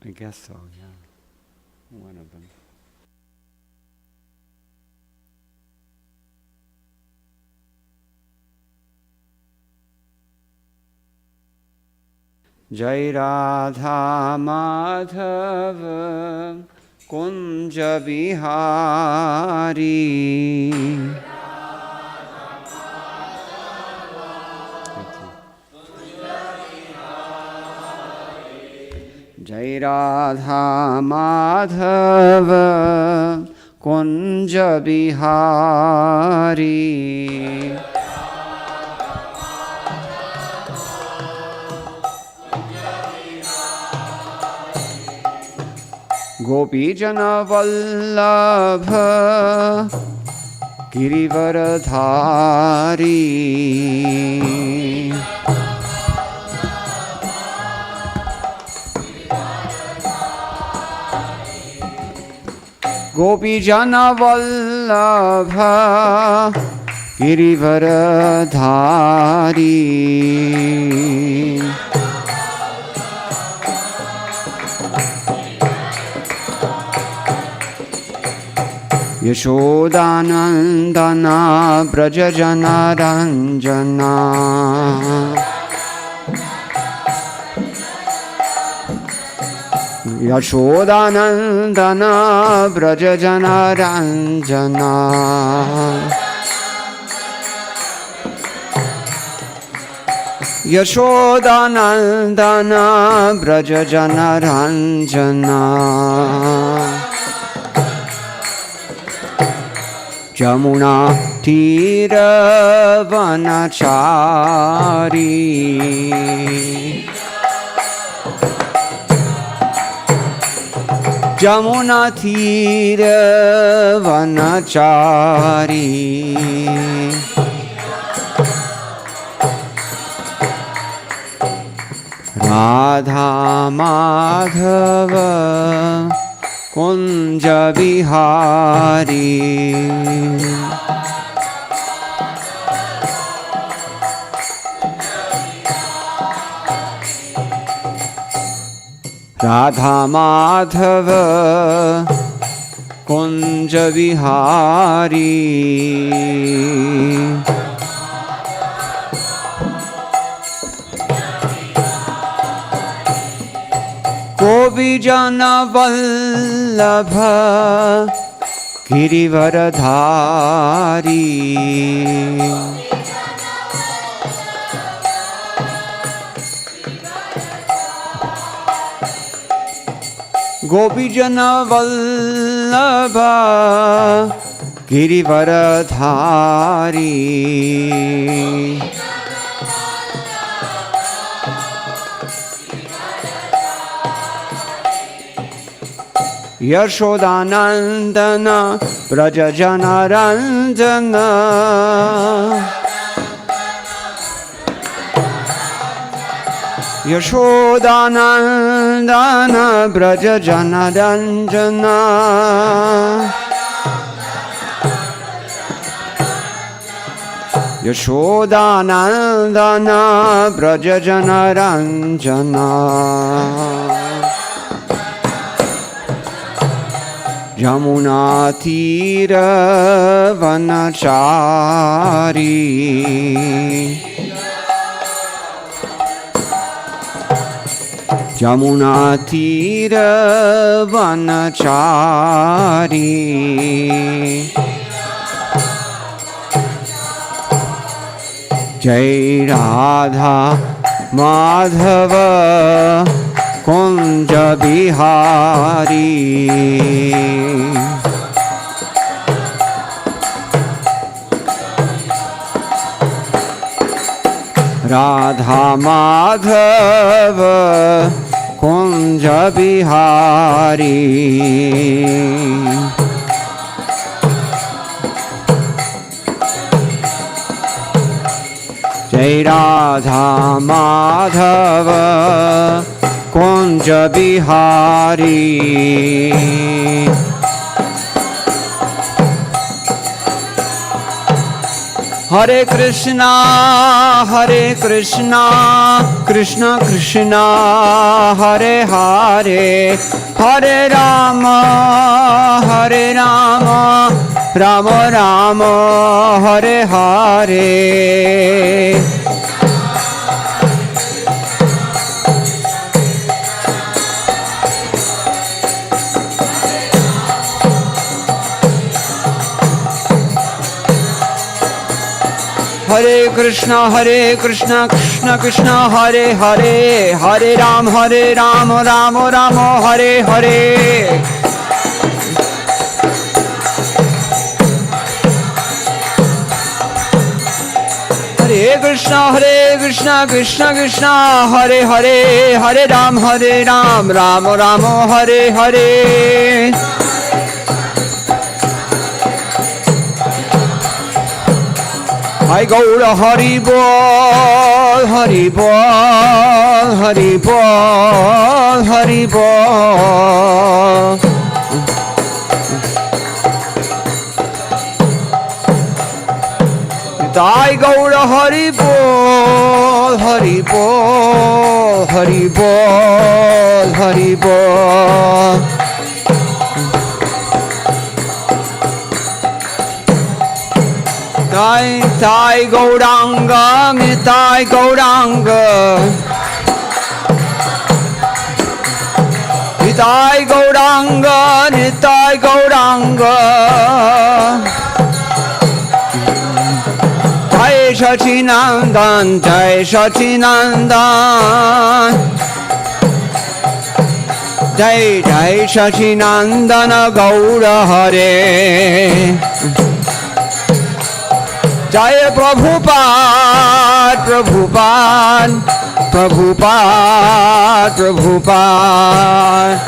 I guess so, yeah. One of them. Jai Radha Madhava Kunja Bihari. Jai Radha Madhava Kunja Bihari. Gopi Jana Vallabha Girivaradhari. Gopi Jana Vallabha Girivaradhari. Yashodanandana Brajajana Ranjana. Yashodanandana Brajajana Ranjana. Yashodanandana Brajajana Ranjana. Jamuna Tira Vanachari. Jamuna Tira Vanachari. Radha Madhava Kunja Bihari. Radha Madhava Kunja Bihari. Gopi Jana Vallabha Girivaradhari. Gopi Jana Vallabha Girivaradhari. Yashodanandana Brajajana Ranjana. Yashodanandana Brajajana Ranjana. Yashodanandana Brajajana Ranjana. Jamuna Tira Vanachari. Jamuna Tira Vanachari. Jai Radha Madhava Kunja Bihari. Radha Madhava Kunja Bihari. Jai Radha Madhava Kunja Bihari. Hare Krishna, Krishna Krishna, Hare Hare, Hare Rama, Rama Rama, Hare Hare. Hare Krishna, Krishna Krishna, Hare Hare, Hare Rama, Rama Rama, Hare Hare. Hare Krishna, Krishna Krishna, Hare Hare, Hare Rama, Rama Rama, Hare Hare. I go to Hari Bol, Hari Bol, Hari Bol, Hari Bol. I go to Hari Bol, Hari Bol, Hari Bol, Hari Bol. Nitai Gauranga, Nitai Gauranga, Nitai Gauranga, Nitai Gauranga. Jai Sachinandan, Jai Sachinandan, Jai Jai Sachinandana Gaura Hare. Jaya Prabhupada, Prabhupada, Prabhupada, Prabhupada.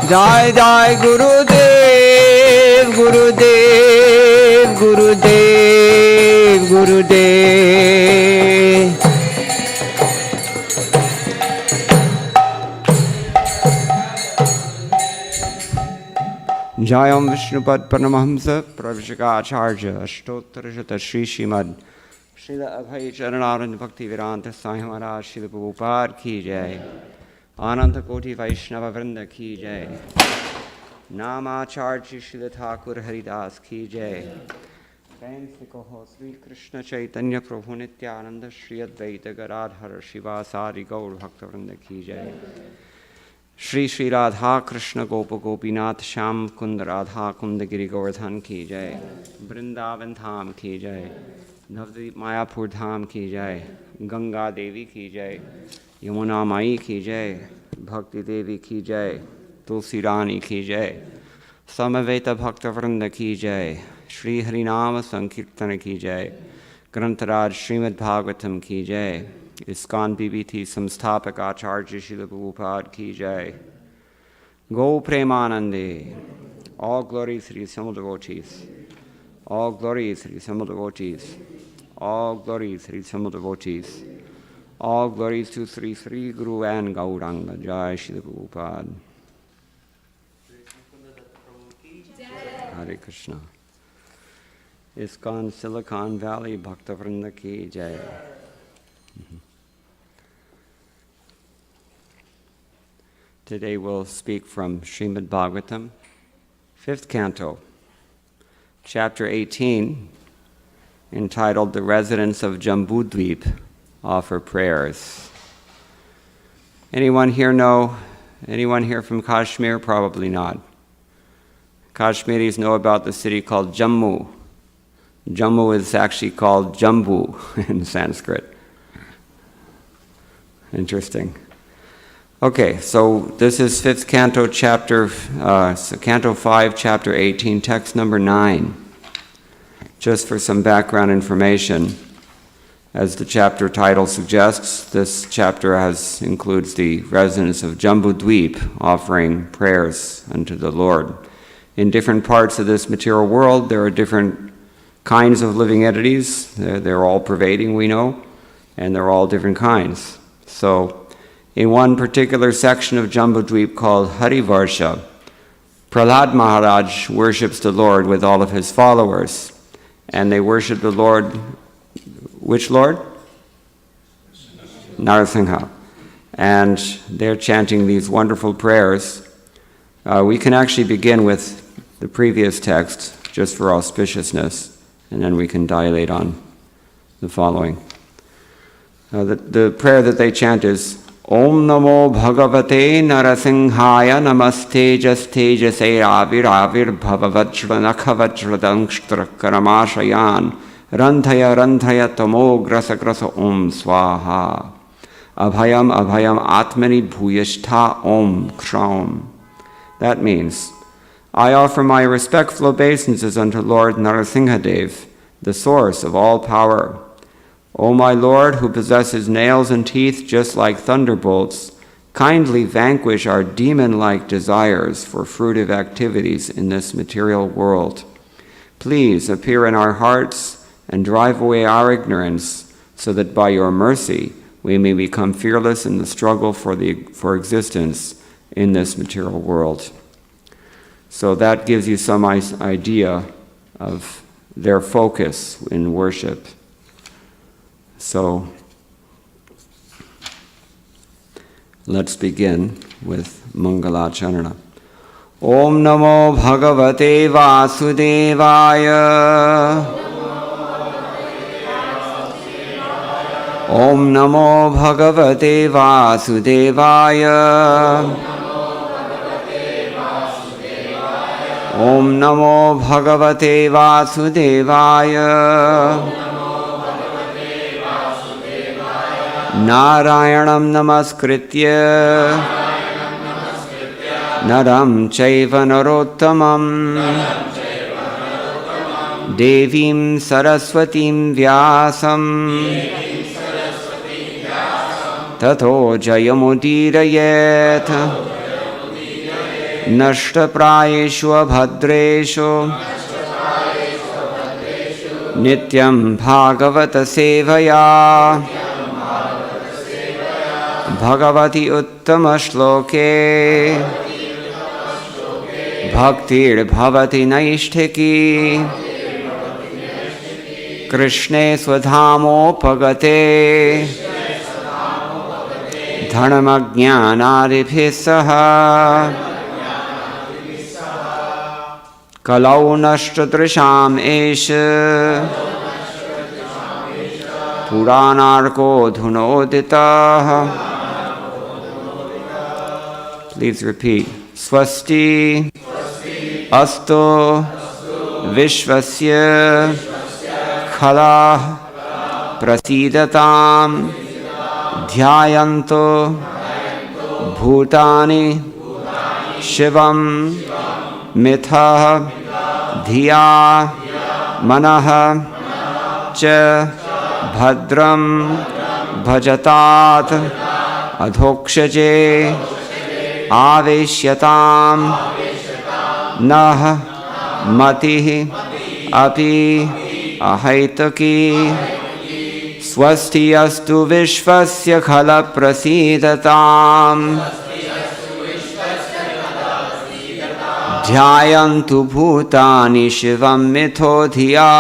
Jai Jai Gurudev, Gurudev, Gurudev, Gurudev. Jayam Vishnupad Paramahamsa Pravishakacharya Ashtottara Shri Srimad Srila Abhay Charanarand Bhakti Vedanta Swami Maharaj Srila Prabhupada Ki Jai Ananta Koti Vaishnava Vrinda Ki Jai Namacharya Srila Thakur Haridas Ki Jai Prem Se Kaho Sri Krishna Chaitanya Prabhu Nityananda Shri Advaita Gadadhara Shivasari Gaur Bhakta Vrinda Ki Jai Shri Shri Radha Krishna Gopa Gopinath Sham Kunda Radha Kunda Giri Govardhan Ki Jai Vrindavan Dham Ki Jai Navdeep Mayapur Dham Ki Jai Ganga Devi Ki Jai Yamuna Mai Ki Jai Bhakti Devi Ki Jai Tulsi Rani Ki Jai Samaveta Bhakta Vrinda Ki Jai Shri Harinama Sankirtana Ki Jai Grantaraj Srimad Bhagavatam Ki Jai ISKCON BBT Samsthapak Acharya Srila Prabhupada Ki Jai Go Premanande. All glories to the assembled devotees. All glories to the assembled devotees. All glories to the assembled devotees. All glories to Sri Sri Guru and Gauranga. Jai Srila Prabhupada. Hare Krishna. ISKCON Silicon Valley Bhakta Vrinda Ki Jai. Today we'll speak from Srimad Bhagavatam, 5th canto, chapter 18, entitled The Residents of Jambudvip Offer Prayers. Anyone here know? Anyone here from Kashmir? Probably not. Kashmiris know about the city called Jammu. Jammu is actually called Jambu in Sanskrit. Interesting. Okay, so this is 5th canto, canto 5, chapter 18, text number 9. Just for some background information, as the chapter title suggests, this chapter includes the residents of Jambudvip offering prayers unto the Lord. In different parts of this material world, there are different kinds of living entities. They're all pervading, we know, and they're all different kinds. So, in one particular section of Jambudvip called Harivarsha, Prahlad Maharaj worships the Lord with all of his followers, and they worship the Lord. Which Lord? Narasimha. And they're chanting these wonderful prayers. We can actually begin with the previous text, just for auspiciousness, and then we can dilate on the following. The prayer that they chant is, Om Namo Bhagavate Narasimhaya Namaste Jastejase Avir Bhavavajra Nakhavajra Karamashayan Randhaya Randhaya Tamo Grasa Grasa Om Swaha Abhayam Abhayam Atmani Bhuyashtha Om Ksham. That means, I offer my respectful obeisances unto Lord Narasimhadev, the source of all power. O my Lord, who possesses nails and teeth just like thunderbolts, kindly vanquish our demon-like desires for fruitive activities in this material world. Please appear in our hearts and drive away our ignorance, so that by your mercy we may become fearless in the struggle for existence in this material world. So that gives you some idea of their focus in worship. So let's begin with Mangalacharana. Om Namo Bhagavate Vasudevaya. Om Namo Bhagavate Vasudevaya. Om Namo Bhagavate Vasudevaya. Narayanam Namaskritya Naram Chaiva Narottamam Devim Saraswatim Vyasam Tato Jayamudirayet Nashtaprayeshu Abhadreshu Nityam Bhagavata Sevaya Bhagavati Uttama Shloke Bhaktir Bhavati Naishtiki Krishne Swadhamo Pagate Dhanamajnanaribhisaha Kalau Nashtatrisham Esha Puranarko Dhunodita. Please repeat. Swasti Asto Vishvasya Khala Prasidatam Dhyayanto Bhutani Shivam Mitha Dhiya Manaha Cha Bhadram Bhajatat Adhokshaje Aveshyatam Nah Matihi Api Ahaitaki Swasti Astu Vishvasya Khala Prasidatam Dhyayantu Bhutani Shivam Mithodhiya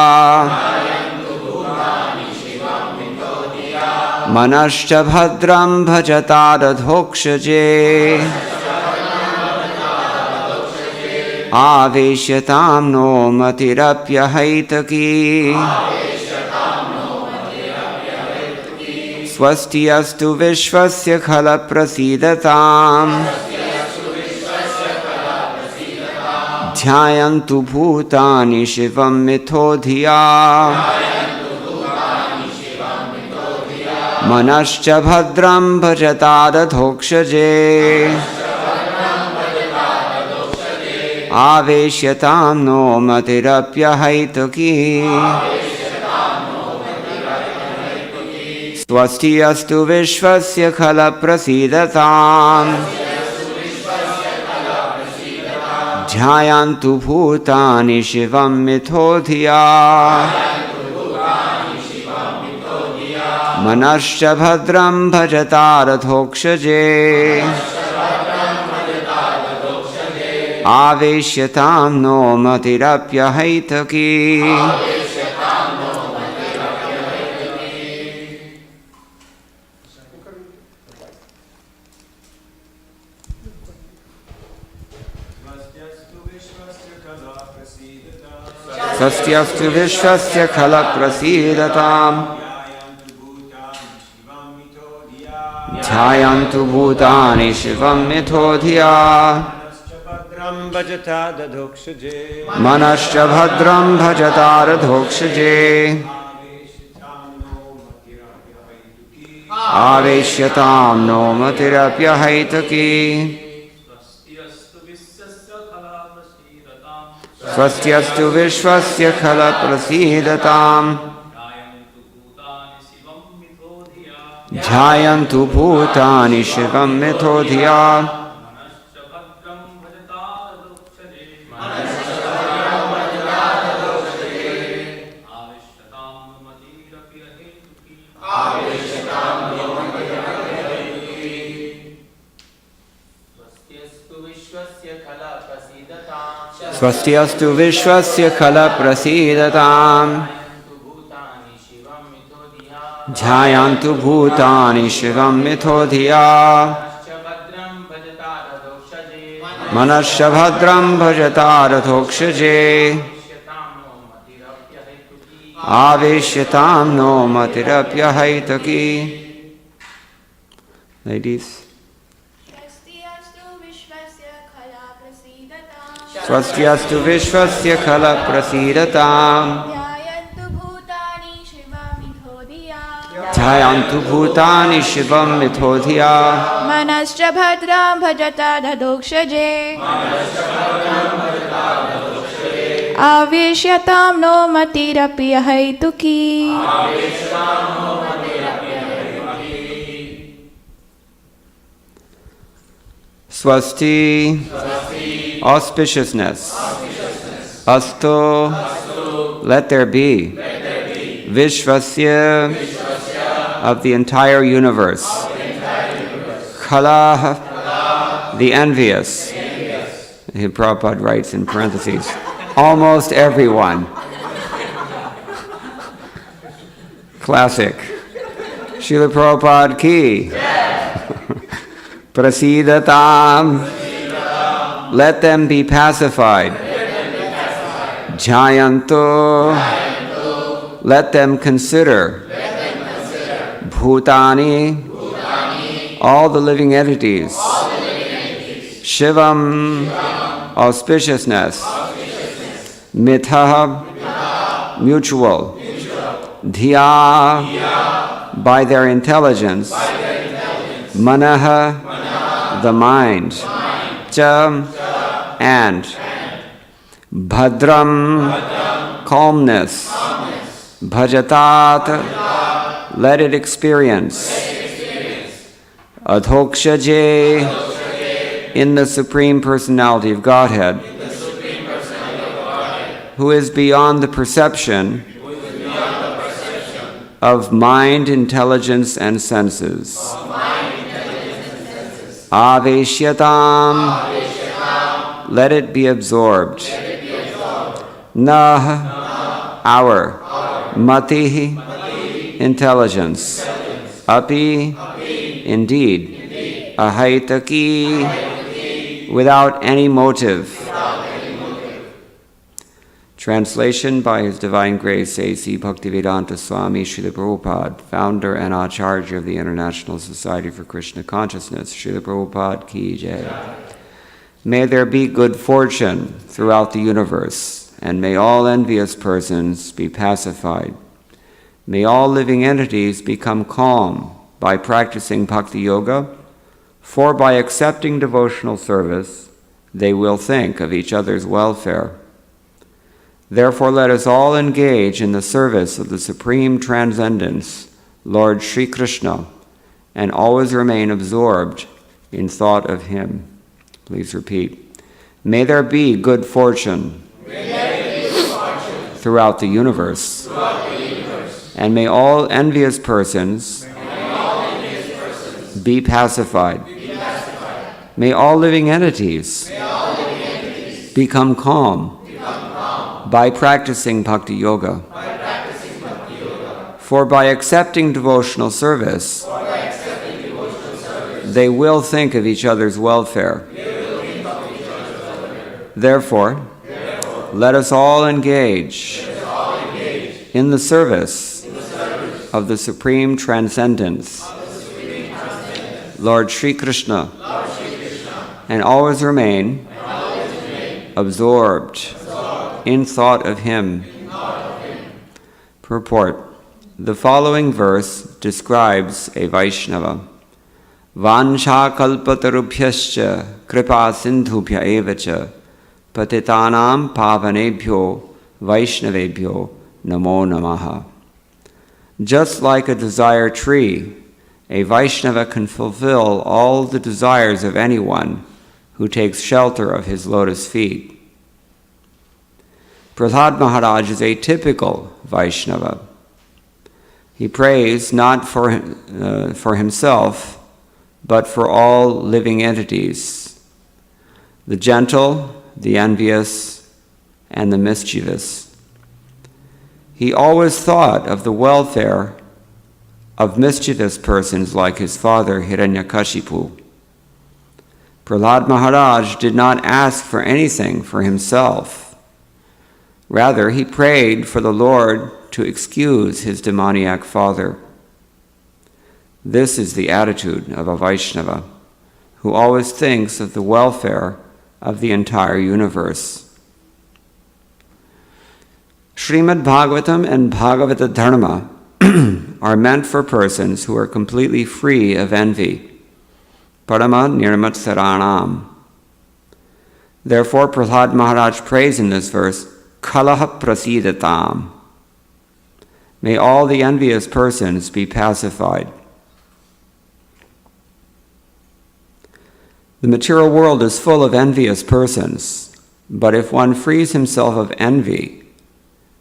Manascha Bhadram Bhajatadadhokshaje Aveshyatam no Matirapya Haitaki Swasti Astu Vishvasya Khala Prasidatam Dhyayantu Bhutani Shivam Mithodhiya Manascha Bhadram Bhajatadadhokshaje Aveshyatam no Matirapya Haitaki Swasti Astu Vishvasya Khala Prasidatam Dhyayantu Bhutani Shivam Mithodhiya Manascha Bhadram Bhajatadadhokshaje Aveshyatam no matirapyahaitaki. Swastyastu vishwasya khala prasidatam. Dhyayantu bhutani shivam mithodhya. Manascha bhadram bhajatar dhokshaje. Aveshyatam no matirapyahaitaki. Swastyastu vishwasya khala prasidatam. Dhyayantu bhutani shivam mithodhya. Swastyastu vishwasya khala prasidatam. Dhyayantu bhutani shivam mithodhya. Manasya bhadram bhajatar dhokshaje. Aveshyatam no matirapyahaitaki. Ladies. Swastyastu vishwasya khala prasidatam. Dhyayantu bhutani shivam mithodhya. Manascha bhadram bhajata dadokshaje. Aveshyatam no matirapyahaituki. Swasti. Auspiciousness. Asto. Let there be. Vishvasya. Of the entire universe. Khala. The envious. Prabhupada writes in parentheses, almost everyone. Classic. Srila Prabhupada ki. Prasidatam. Let them be pacified. Jayanto. Let them consider. Bhutani. All the living entities. Shivam. Auspiciousness. Mitha. Mutual. Dhya. By their intelligence. Manaha. The mind. Cha. And. Bhadram. Calmness. Bhajatat. Let it experience. Adhokshaje. In the Supreme Personality of Godhead. Who is beyond the perception of mind, intelligence, and senses. Aveshyatam. Let it be absorbed. Nah. Our. Mati. Intelligence. Api. Indeed. Ahaitaki. Without any motive. Translation by His Divine Grace A.C. Bhaktivedanta Swami Srila Prabhupada, founder and Acharya of the International Society for Krishna Consciousness. Srila Prabhupada ki jai. May there be good fortune throughout the universe, and may all envious persons be pacified. May all living entities become calm by practicing bhakti yoga, for by accepting devotional service, they will think of each other's welfare. Therefore, let us all engage in the service of the Supreme Transcendence, Lord Sri Krishna, and always remain absorbed in thought of Him. Please repeat. May there be good fortune, throughout the universe, and may all envious persons, be pacified. May all living entities become calm by practicing bhakti yoga. For by accepting devotional service, they will think of each other's welfare. Therefore, let us all engage in the service of the Supreme Transcendence, Lord Sri Krishna, and always remain absorbed in thought of Him. Purport. The following verse describes a Vaishnava. Vansha kalpatarubhyascha kripa sindhubhya evacha patitanam pavanebhyo vaishnavebhyo namo namaha. Just like a desire tree, a Vaishnava can fulfill all the desires of anyone who takes shelter of his lotus feet. Prahlad Maharaj is a typical Vaishnava. He prays not for himself, but for all living entities, the gentle, the envious, and the mischievous. He always thought of the welfare of mischievous persons like his father Hiranyakashipu. Prahlad Maharaj did not ask for anything for himself. Rather, he prayed for the Lord to excuse his demoniac father. This is the attitude of a Vaishnava, who always thinks of the welfare of the entire universe. Srimad Bhagavatam and Bhagavata Dharma are meant for persons who are completely free of envy. Parama nirmatsaranam. Therefore, Prahlad Maharaj prays in this verse, Kalaha prasidatam. May all the envious persons be pacified. The material world is full of envious persons, but if one frees himself of envy,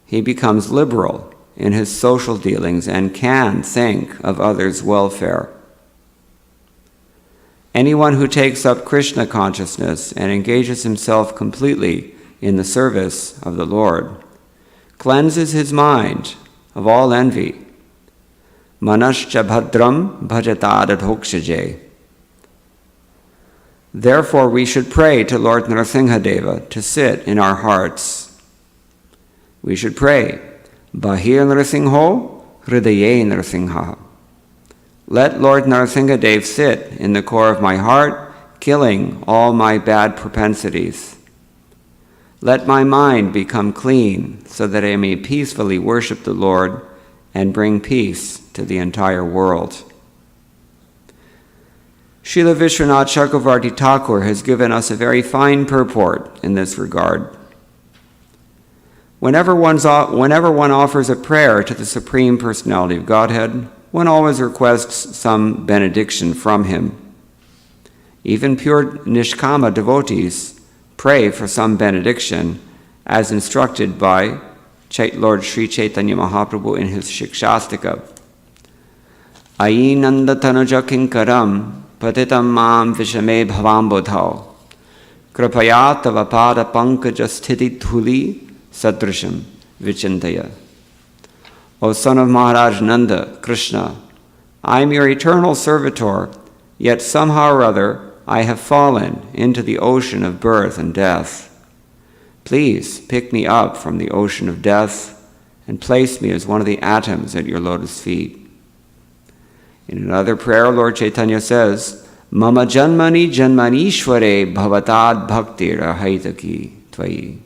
he becomes liberal in his social dealings and can think of others' welfare. Anyone who takes up Krishna consciousness and engages himself completely in the service of the Lord cleanses his mind of all envy. Manascha bhadram bhajatadadhokshaje. Therefore, we should pray to Lord Nrsimhadeva to sit in our hearts. We should pray, Bahir Nrsimho, Hridaye Nrsimha. Let Lord Nrsimhadev sit in the core of my heart, killing all my bad propensities. Let my mind become clean so that I may peacefully worship the Lord and bring peace to the entire world. Srila Vishwanath Chakravarti Thakur has given us a very fine purport in this regard. Whenever one offers a prayer to the Supreme Personality of Godhead, one always requests some benediction from Him. Even pure Nishkama devotees pray for some benediction, as instructed by Lord Sri Chaitanya Mahaprabhu in his Shikshastika. Ayi nanda tanuja kinkaram patitam mam vishame bhavambodhau kripaya tava pada pankaja sthiti dhuli sadrisham vichintaya. O son of Maharaj Nanda, Krishna, I am your eternal servitor, yet somehow or other I have fallen into the ocean of birth and death. Please pick me up from the ocean of death and place me as one of the atoms at your lotus feet. In another prayer, Lord Chaitanya says, Mama janmani janmanishware bhavatad bhaktir ahaitaki tvayi.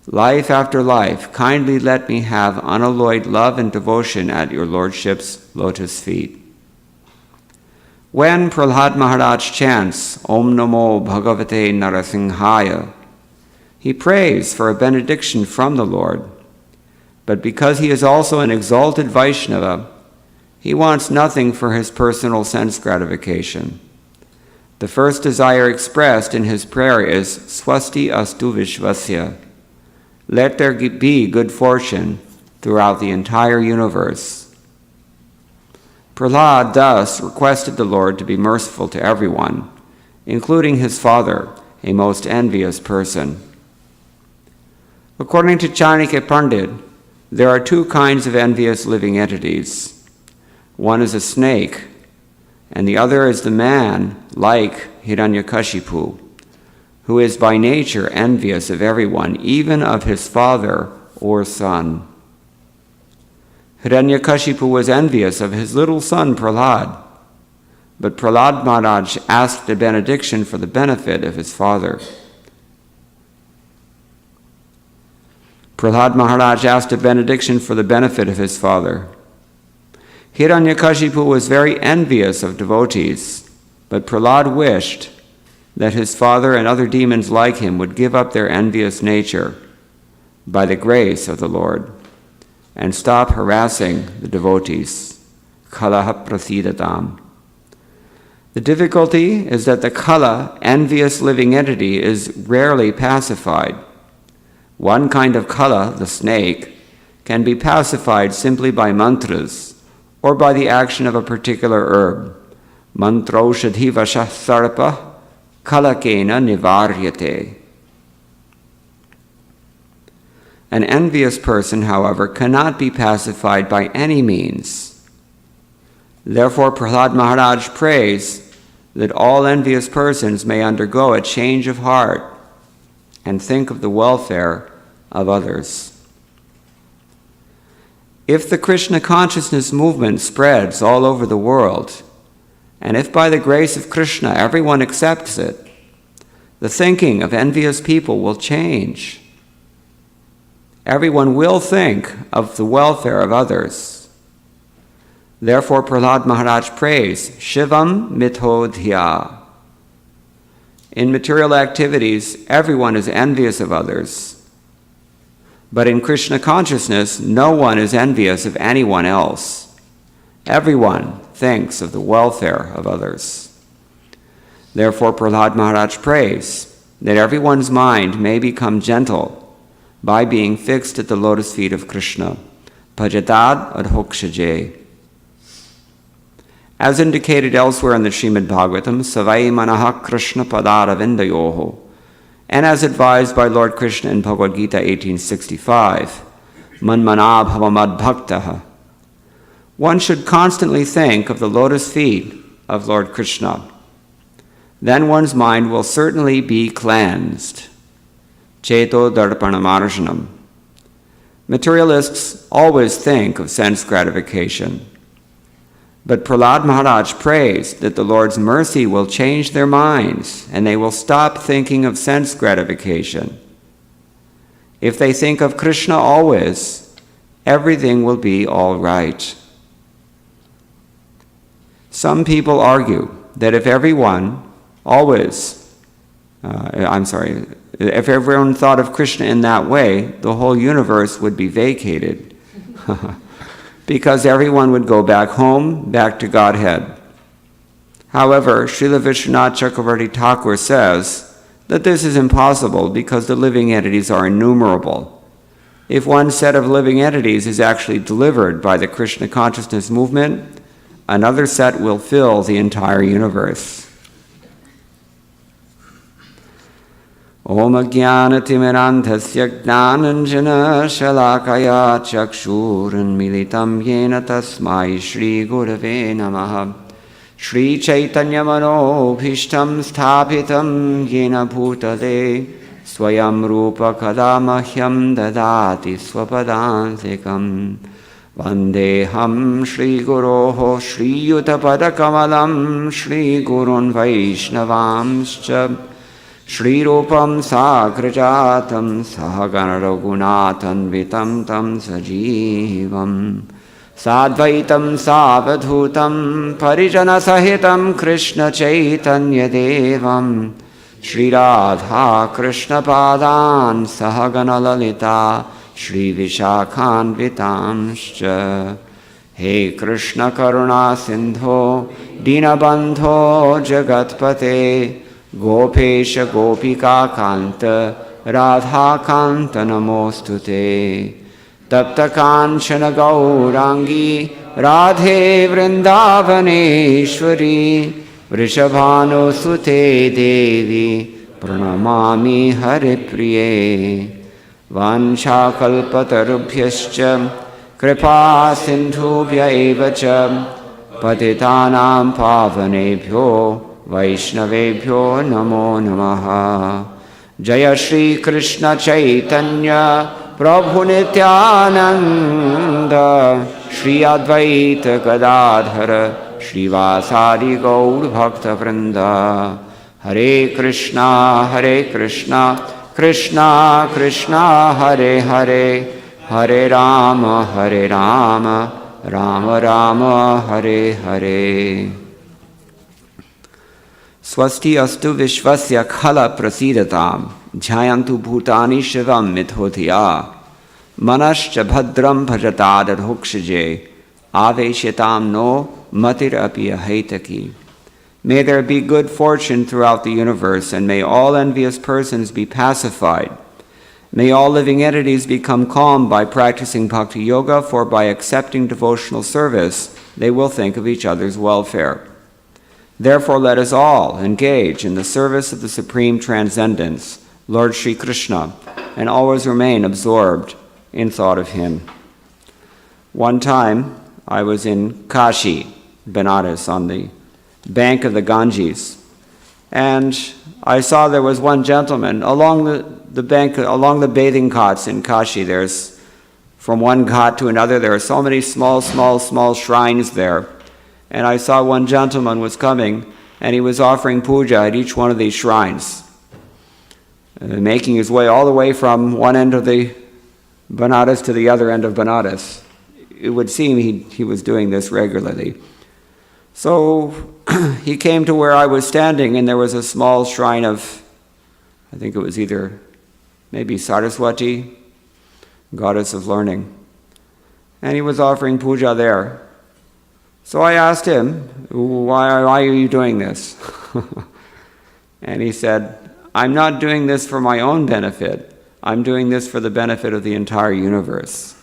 Life after life, kindly let me have unalloyed love and devotion at your Lordship's lotus feet. When Prahlad Maharaj chants Om Namo Bhagavate Narasimhaya, he prays for a benediction from the Lord. But because he is also an exalted Vaishnava, he wants nothing for his personal sense gratification. The first desire expressed in his prayer is Swasti Astu Vishvasya. Let there be good fortune throughout the entire universe. Prahlad thus requested the Lord to be merciful to everyone, including his father, a most envious person. According to Chanakya Pandit, there are two kinds of envious living entities. One is a snake, and the other is the man, like Hiranyakashipu, who is by nature envious of everyone, even of his father or son. Hiranyakashipu was envious of his little son Prahlad, but Prahlad Maharaj asked a benediction for the benefit of his father. Prahlad Maharaj asked a benediction for the benefit of his father. Hiranyakashipu was very envious of devotees, but Prahlad wished that his father and other demons like him would give up their envious nature by the grace of the Lord and stop harassing the devotees. Kalaha prasidatam. The difficulty is that the kala, envious living entity, is rarely pacified. One kind of kala, the snake, can be pacified simply by mantras or by the action of a particular herb. Mantroshadhi vashah sarpa kalakena nivaryate. An envious person, however, cannot be pacified by any means. Therefore, Prahlad Maharaj prays that all envious persons may undergo a change of heart and think of the welfare of others. If the Krishna consciousness movement spreads all over the world, and if by the grace of Krishna everyone accepts it, the thinking of envious people will change. Everyone will think of the welfare of others. Therefore, Prahlad Maharaj prays, Shivam mitho dhya. In material activities, everyone is envious of others. But in Krishna consciousness, no one is envious of anyone else. Everyone thinks of the welfare of others. Therefore, Prahlad Maharaj prays that everyone's mind may become gentle by being fixed at the lotus feet of Krishna. Bhajatad adhokshaje. As indicated elsewhere in the Srimad Bhagavatam, Savai Manaha Krishna Padara Vindayoho, and as advised by Lord Krishna in Bhagavad Gita 1865, Manmana Bhavamad Bhaktaha. One should constantly think of the lotus feet of Lord Krishna. Then one's mind will certainly be cleansed. Cheto Darpanamarjanam. Materialists always think of sense gratification. But Prahlad Maharaj prays that the Lord's mercy will change their minds and they will stop thinking of sense gratification. If they think of Krishna always, everything will be all right. Some people argue that if everyone if everyone thought of Krishna in that way, the whole universe would be vacated. Because everyone would go back home, back to Godhead. However, Srila Vishwanath Chakravarti Thakur says that this is impossible because the living entities are innumerable. If one set of living entities is actually delivered by the Krishna consciousness movement, another set will fill the entire universe. Om Ajnanatimirandhasya Jnananjana Shalakaya Chakshuran Militam Yena Tasmai Shri Gurave Namaha Shri Chaitanya Manobhishtam Sthapitam Yena Bhutale Swayam Rupa Kadamahyam Dadati Swapadantikam Vandeham Shri Guroho Shri Yutapada Kamalam Shri Gurun Vaishnavamscha Shri Rupam Sagrajatam Sahagana Raghunathan Vitam Tam Sajivam Sadvaitam Savadhutam Parijana Sahitam Krishna Chaitanya Devam Shri Radha Krishna Padan Sahagana Lalita Shri Vishakhan Vitamscha He Krishna Karuna Sindho Dinabandho Jagatpate Gopesha Gopika Kanta Radha Kanta Namostute Tapta Kanchana Gaurangi Radhe Vrindavaneshwari Vrishabhano Sute Devi Pranamami Haripriye Vanchakalpatarubhyascha kripa sindhubhya eva cha patitanam pavanebhyo Vaishnavebhyo namo namaha. Jaya Shri Krishna Chaitanya Prabhu Nityananda Shri Advaita Gadadhara Shri Vasadi Gaur Bhakta Vrinda. Hare Krishna Krishna Krishna Hare Hare Hare Rama Rama Rama Hare Hare. Swasti astu vishvasya khala prasidatam jhayantu bhutani shivam mithodhya manascha bhadram bhajatadadhokshaje aveshyatam no matirapi ahaitaki. May there be good fortune throughout the universe, and may all envious persons be pacified. May all living entities become calm by practicing bhakti yoga, for by accepting devotional service, they will think of each other's welfare. Therefore, let us all engage in the service of the Supreme Transcendence, Lord Sri Krishna, and always remain absorbed in thought of Him. One time, I was in Kashi, Benares, on the bank of the Ganges, and I saw there was one gentleman along the bank, along the bathing ghats in Kashi. There's, from one ghat to another, there are so many small shrines there. And I saw one gentleman was coming, and he was offering puja at each one of these shrines, making his way all the way from one end of the Benares to the other end of Benares. It would seem he was doing this regularly. So he came to where I was standing, and there was a small shrine of, I think it was maybe Saraswati, goddess of learning. And he was offering puja there. So I asked him, why are you doing this? And he said, I'm not doing this for my own benefit. I'm doing this for the benefit of the entire universe.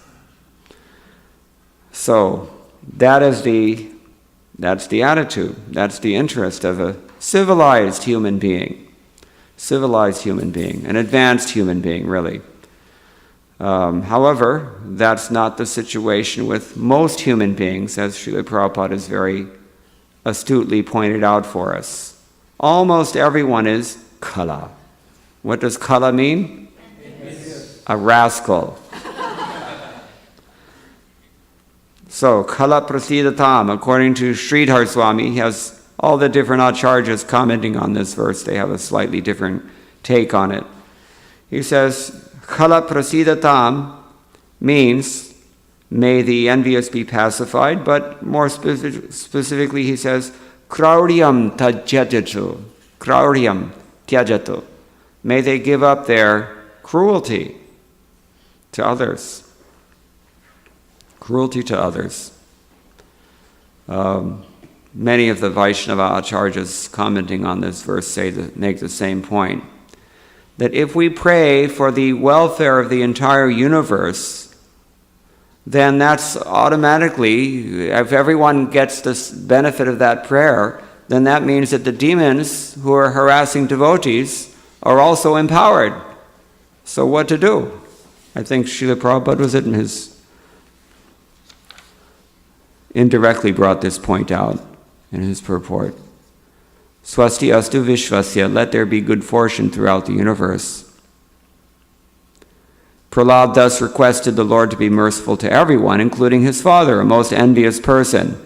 So that's the attitude, that's the interest of a civilized human being, an advanced human being, really. However, that's not the situation with most human beings, as Srila Prabhupada has very astutely pointed out for us. Almost everyone is kala. What does kala mean? Yes. A rascal. So, kala prasidatam, according to Sridhar Swami, he has all the different acharyas commenting on this verse. They have a slightly different take on it. He says, Khala prasidatam means, may the envious be pacified, but more specifically he says, Krauryam tyajatu. Krauryam tyajatu. May they give up their cruelty to others. Cruelty to others. Many of the Vaishnava acharyas commenting on this verse make the same point. That if we pray for the welfare of the entire universe, then that's automatically, if everyone gets the benefit of that prayer, then that means that the demons who are harassing devotees are also empowered. So what to do? I think Srila Prabhupada was it in his indirectly brought this point out in his purport. Swasti astu vishvasya, let there be good fortune throughout the universe. Prahlad thus requested the Lord to be merciful to everyone, including his father, a most envious person.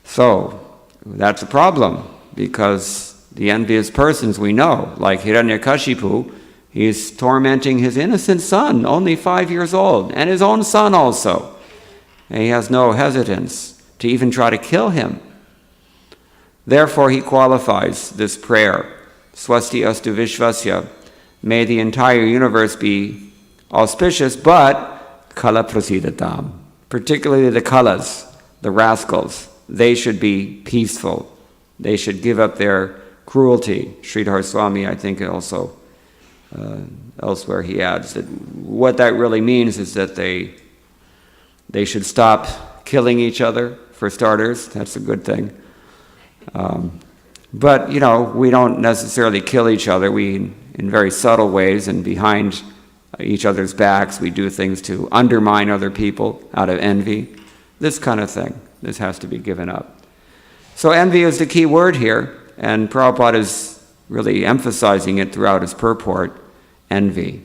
So, that's a problem, because the envious persons we know, like Hiranyakashipu, he's tormenting his innocent son, only 5 years old, and his own son also. And he has no hesitance to even try to kill him. Therefore, he qualifies this prayer, Swasti astu vishvasya, may the entire universe be auspicious, but kala prasidatam, particularly the kalas, the rascals, they should be peaceful. They should give up their cruelty. Sridhar Swami, I think also, elsewhere he adds that what that really means is that they should stop killing each other, for starters. That's a good thing. But, we don't necessarily kill each other. We, in very subtle ways and behind each other's backs. We do things to undermine other people out of envy. This kind of thing. This has to be given up. So envy is the key word here, and Prabhupada is really emphasizing it throughout his purport. Envy.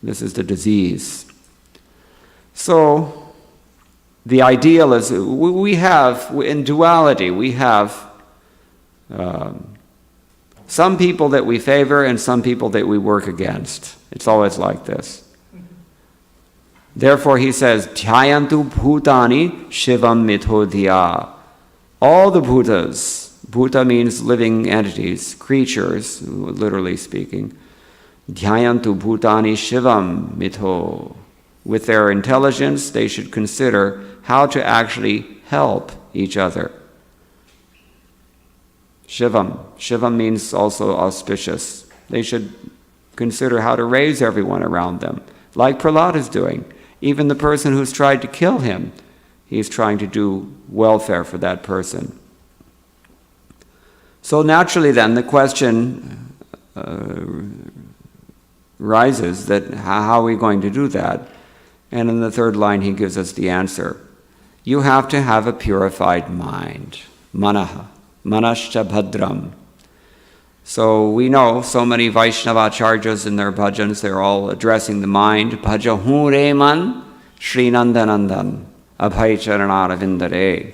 This is the disease. So the ideal is we have, in duality, we have some people that we favor and some people that we work against. It's always like this. Therefore he says, Dhyayantu bhutani shivam mithodhya. All the bhutas, bhuta means living entities, creatures, literally speaking. Dhyayantu bhutani shivam mitho. With their intelligence, they should consider how to actually help each other. Shivam. Shivam means also auspicious. They should consider how to raise everyone around them, like Prahlad is doing. Even the person who's tried to kill him, he's trying to do welfare for that person. So naturally then, the question rises that how are we going to do that? And in the third line, he gives us the answer. You have to have a purified mind. Manaha. Manascha bhadram. So we know so many Vaishnavacharyas in their bhajans, they're all addressing the mind. Bhaja hure man, Sri Nandanandan, Abhay Charanaravindaré.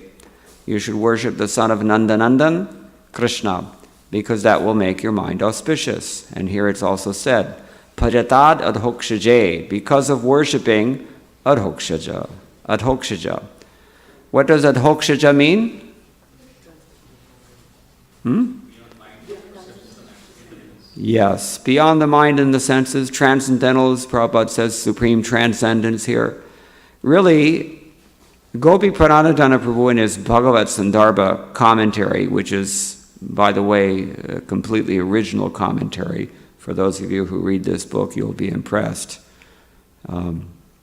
You should worship the son of Nandanandan, Krishna, because that will make your mind auspicious. And here it's also said, Bhajatad adhokshaje, because of worshipping adhokshaja. Adhokshaja. What does adhokshaja mean? Yes, beyond the mind and the senses, transcendental, as Prabhupada says, supreme transcendence here. Really, Gopi Pranadhana Prabhu in his Bhagavat Sandarbha commentary, which is, by the way, a completely original commentary. For those of you who read this book, you'll be impressed.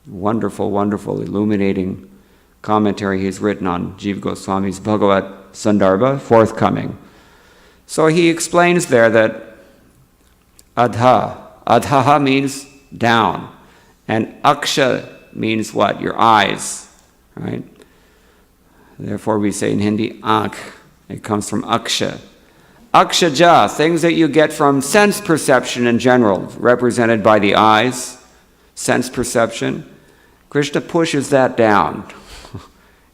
Wonderful, wonderful, illuminating commentary he's written on Jiva Goswami's Bhagavat Sandarbha, forthcoming. So he explains there that adha means down, and aksha means what? Your eyes, right? Therefore we say in Hindi, aankh. It comes from aksha. Akshaja, things that you get from sense perception in general, represented by the eyes, sense perception. Krishna pushes that down.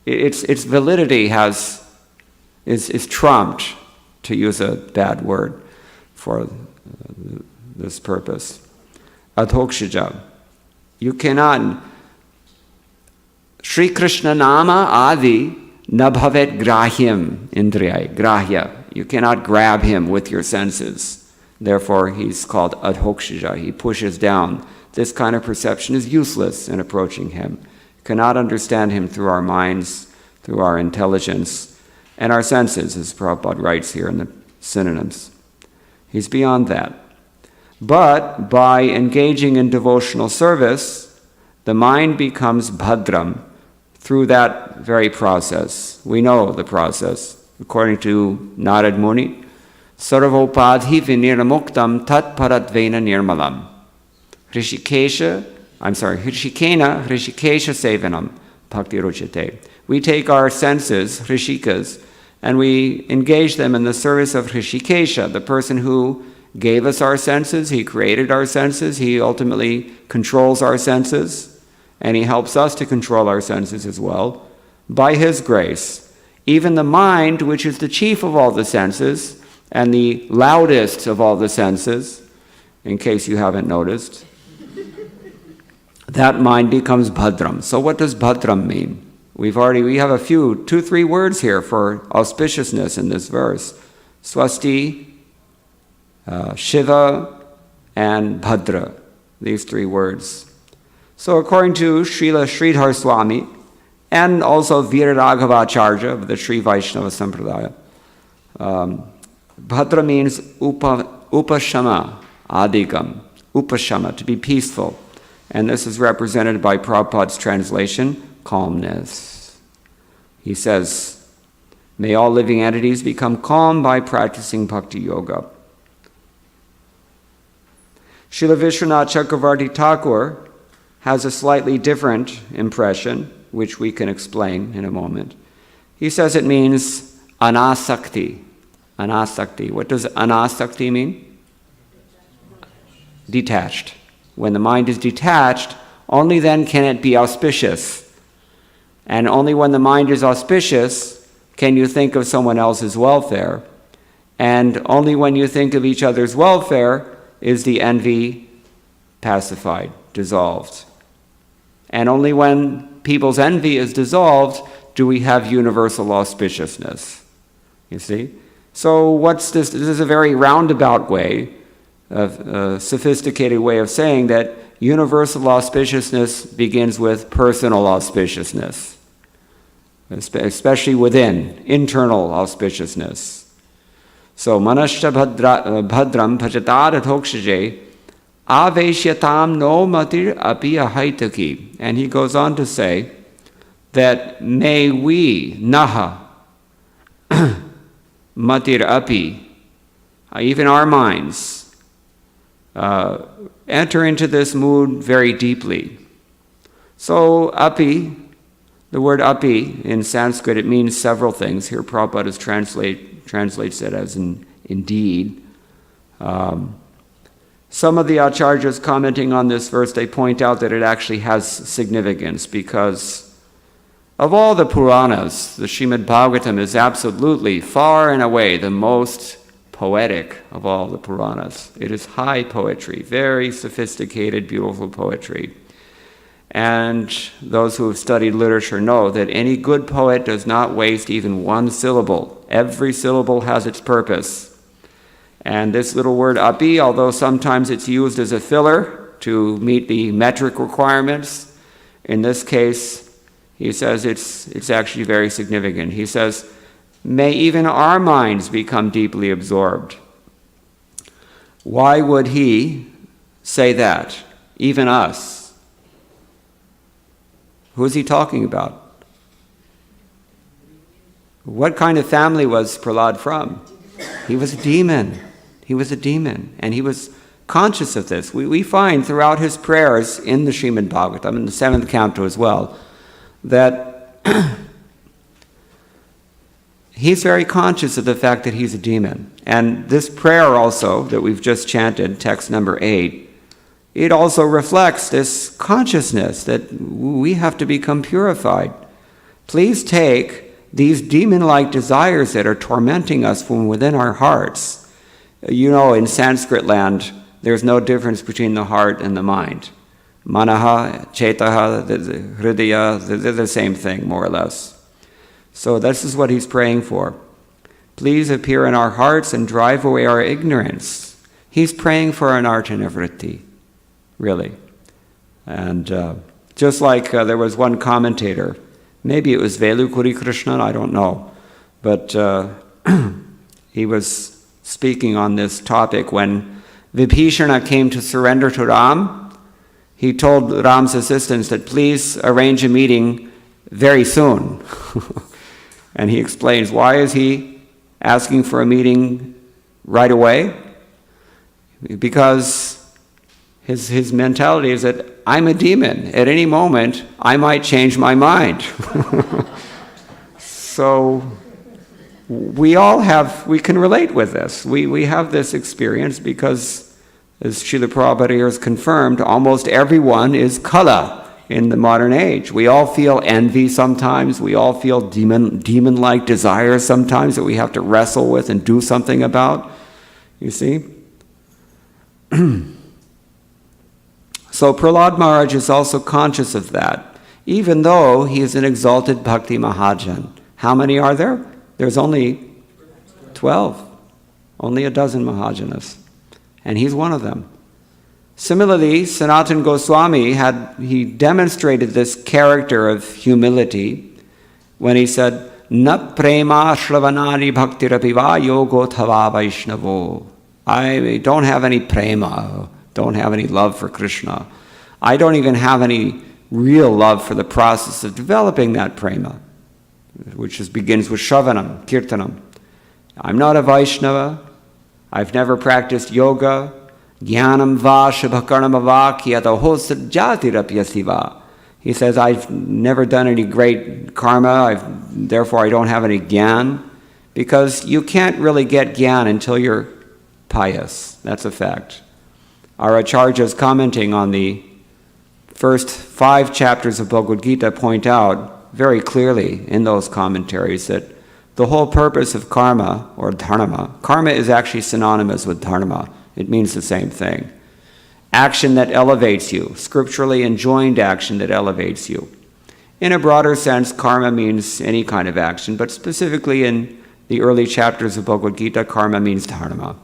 Its validity is trumped, to use a bad word for this purpose. Adhokshaja. You cannot. Sri Krishna nama adi nabhavet grahyam indriyai. Grahya. You cannot grab him with your senses. Therefore, he's called adhokshaja. He pushes down. This kind of perception is useless in approaching him. You cannot understand him through our minds, through our intelligence, and our senses, as Prabhupada writes here in the synonyms. He's beyond that. But by engaging in devotional service, the mind becomes bhadram through that very process. We know the process. According to Narad Muni, sarvopadhi vinirmuktam tat paratvena nirmalam. Hrishikena sevanam bhakti ruchate. We take our senses, Hrishikesh, and we engage them in the service of Hrishikesha, the person who gave us our senses, he created our senses, he ultimately controls our senses, and he helps us to control our senses as well, by his grace. Even the mind, which is the chief of all the senses, and the loudest of all the senses, in case you haven't noticed, that mind becomes bhadram. So what does bhadram mean? We have 2-3 words here for auspiciousness in this verse. Swasti, Shiva, and Bhadra. These 3 words. So according to Srila Sridhar Swami, and also Viraraghavacharya of the Sri Vaishnava Sampradaya, Bhadra means upashama, adhikam, upashama, to be peaceful. And this is represented by Prabhupada's translation, calmness. He says, may all living entities become calm by practicing bhakti yoga. Srila Vishwanath Chakravarti Thakur has a slightly different impression, which we can explain in a moment. He says it means anasakti. Anasakti. What does anasakti mean? Detached. When the mind is detached, only then can it be auspicious. And only when the mind is auspicious can you think of someone else's welfare. And only when you think of each other's welfare is the envy pacified, dissolved. And only when people's envy is dissolved do we have universal auspiciousness. You see? So what's this? This is a very roundabout way, a sophisticated way of saying that universal auspiciousness begins with personal auspiciousness, especially within, internal auspiciousness. So, manashya bhadram bhajatad adhokshaje aveshyatam no matir api ahaitaki. And he goes on to say that may we, naha, matir api, even our minds, enter into this mood very deeply. So, api, the word api in Sanskrit, it means several things. Here Prabhupada translates it as indeed. Some of the acharyas commenting on this verse, they point out that it actually has significance because of all the Puranas, the Srimad Bhagavatam is absolutely far and away the most poetic of all the Puranas. It is high poetry, very sophisticated, beautiful poetry. And those who have studied literature know that any good poet does not waste even one syllable. Every syllable has its purpose. And this little word api, although sometimes it's used as a filler to meet the metric requirements, in this case, he says it's actually very significant. He says, may even our minds become deeply absorbed. Why would he say that? Even us. Who is he talking about? What kind of family was Prahlad from? He was a demon. He was a demon. And he was conscious of this. We find throughout his prayers in the Srimad Bhagavatam, in the 7th canto as well, that he's very conscious of the fact that he's a demon. And this prayer also that we've just chanted, text number 8, it also reflects this consciousness that we have to become purified. Please take these demon-like desires that are tormenting us from within our hearts. You know, in Sanskrit land, there's no difference between the heart and the mind. Manaha, chetaha, hridaya, they're the same thing, more or less. So this is what he's praying for. Please appear in our hearts and drive away our ignorance. He's praying for an artanivritti. Really. And just like there was one commentator, maybe it was Velukuri Krishnan, I don't know, but he was speaking on this topic when Vibhishana came to surrender to Ram. He told Ram's assistants that please arrange a meeting very soon. And he explains, why is he asking for a meeting right away? Because his mentality is that I'm a demon. At any moment, I might change my mind. So we can relate with this. We have this experience because, as Srila Prabhupada has confirmed, almost everyone is kala in the modern age. We all feel envy sometimes. We all feel demon-like desires sometimes that we have to wrestle with and do something about. You see? So Prahlad Maharaj is also conscious of that, even though he is an exalted Bhakti Mahajan. How many are there? There's only 12, only a dozen Mahajanas, and he's one of them. Similarly, Sanatana Goswami he demonstrated this character of humility when he said, "Na prema shravanani bhaktirapiva yogo thava vaishnavo." I don't have any prema, don't have any love for Krishna. I don't even have any real love for the process of developing that prema, which begins with shravanam, kirtanam. I'm not a Vaishnava. I've never practiced yoga. Jnanam va shubhakarnama va kyataho sajjatirapyasiva. He says, I've never done any great karma, therefore I don't have any gyan, because you can't really get gyan until you're pious. That's a fact. Our acharyas commenting on the first 5 chapters of Bhagavad Gita point out very clearly in those commentaries that the whole purpose of karma, or dharma, karma is actually synonymous with dharma. It means the same thing. Action that elevates you, scripturally enjoined action that elevates you. In a broader sense, karma means any kind of action, but specifically in the early chapters of Bhagavad Gita, karma means dharma.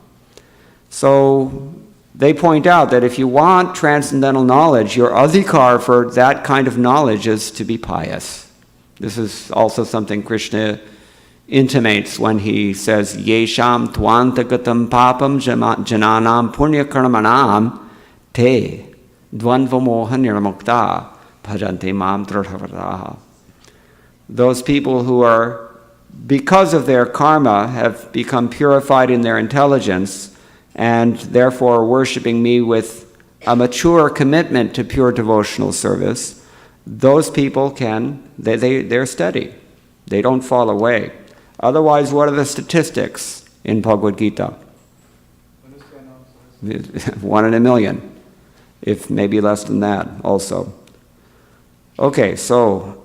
So they point out that if you want transcendental knowledge, your adhikar for that kind of knowledge is to be pious. This is also something Krishna intimates when he says, Yesham tvantagatam papam jananam punya karmanam te dvandvamoha nirmukta bhajante mam dradhavataha. Those people who are, because of their karma, have become purified in their intelligence and therefore worshipping me with a mature commitment to pure devotional service, those people they're steady. They don't fall away. Otherwise, what are the statistics in Bhagavad Gita? 1 in a million, if maybe less than that also. Okay, so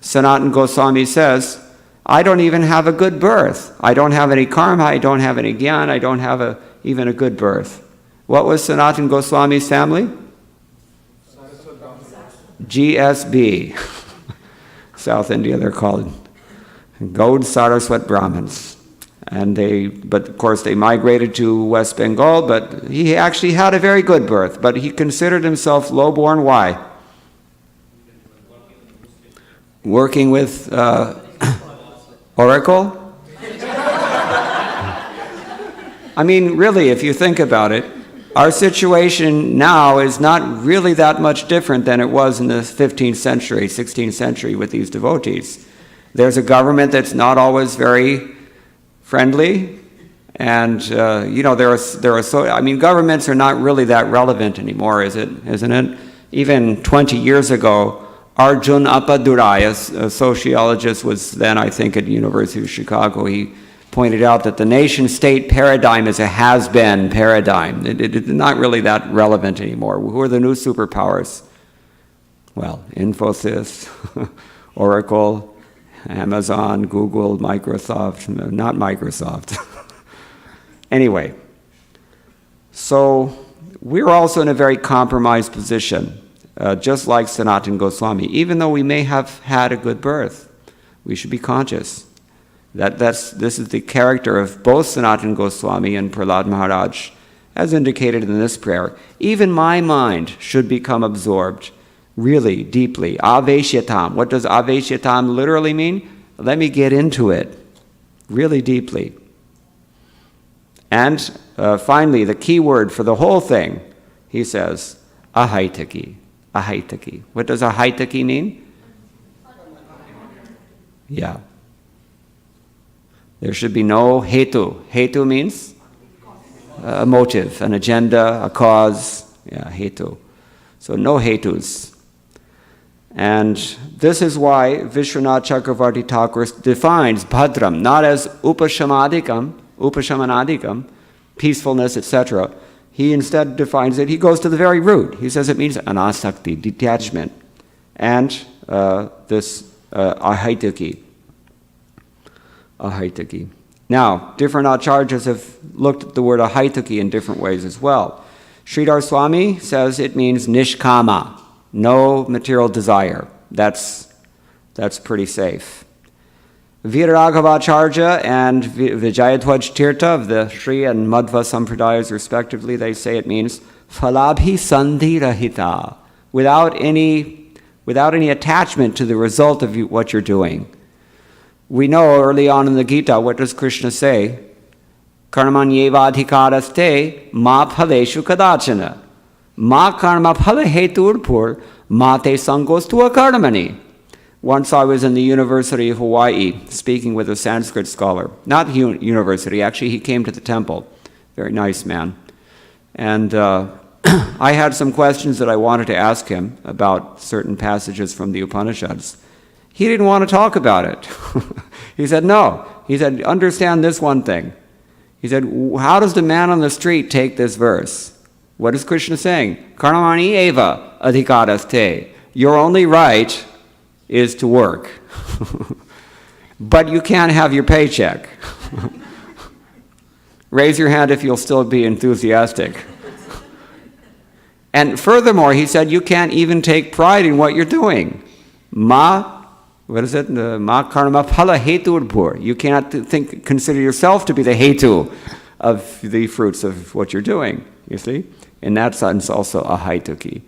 Sanatana Goswami says, I don't even have a good birth. I don't have any karma, I don't have any gyan, I don't have even a good birth. What was Sanatana Goswami's family? GSB. South India, they're called Gaud Saraswat Brahmins. But of course they migrated to West Bengal, but he actually had a very good birth, but he considered himself low-born. Why? Working with Oracle? I mean, really, if you think about it, our situation now is not really that much different than it was in the 15th century, 16th century with these devotees. There's a government that's not always very friendly, and governments are not really that relevant anymore, isn't it? Even 20 years ago, Arjun Appadurai, a sociologist, was then, I think, at the University of Chicago. He pointed out that the nation-state paradigm is a has-been paradigm. It's not really that relevant anymore. Who are the new superpowers? Well, Infosys, Oracle, Amazon, Google, Microsoft, not Microsoft. Anyway, so we're also in a very compromised position, just like Sanatana Goswami. Even though we may have had a good birth, we should be conscious. This is the character of both Sanatana Goswami and Prahlad Maharaj, as indicated in this prayer. Even my mind should become absorbed really deeply. Aveshyatam. What does aveshyatam literally mean? Let me get into it really deeply. And finally, the key word for the whole thing, he says, ahaitaki. Ahaitaki. What does ahaitaki mean? Yeah. There should be no hetu. Hetu means a motive, an agenda, a cause. Yeah, hetu. So no hetus. And this is why Vishwanath Chakravarti Thakur defines bhadram not as upashamanadikam, peacefulness, etc. He instead defines it, he goes to the very root. He says it means anasakti, detachment, and this ahaitaki. Ahaitaki. Now, different acharyas have looked at the word ahaitaki in different ways as well. Sridhar Swami says it means nishkama, no material desire. That's pretty safe. Viragavacharya and Vijayadhwaj Tirtha of the Sri and Madhva Sampradayas respectively, they say it means falabhi sandhi rahita, without any attachment to the result of what you're doing. We know early on in the Gita, what does Krishna say? Karmanyevadhikaraste ma phaleshu kadachana. Ma karma phala heturpur ma te sangostu akarmani. Once I was in the University of Hawaii speaking with a Sanskrit scholar. Not university, actually he came to the temple. Very nice man. And I had some questions that I wanted to ask him about certain passages from the Upanishads. He didn't want to talk about it. He said, no. He said, understand this one thing. He said, how does the man on the street take this verse? What is Krishna saying? Karmani eva adhikaraste. Your only right is to work. But you can't have your paycheck. Raise your hand if you'll still be enthusiastic. And furthermore, he said, you can't even take pride in what you're doing. What is it? Ma karma phala hetu. You cannot consider yourself to be the hetu of the fruits of what you're doing, you see? In that sense, also a haituki.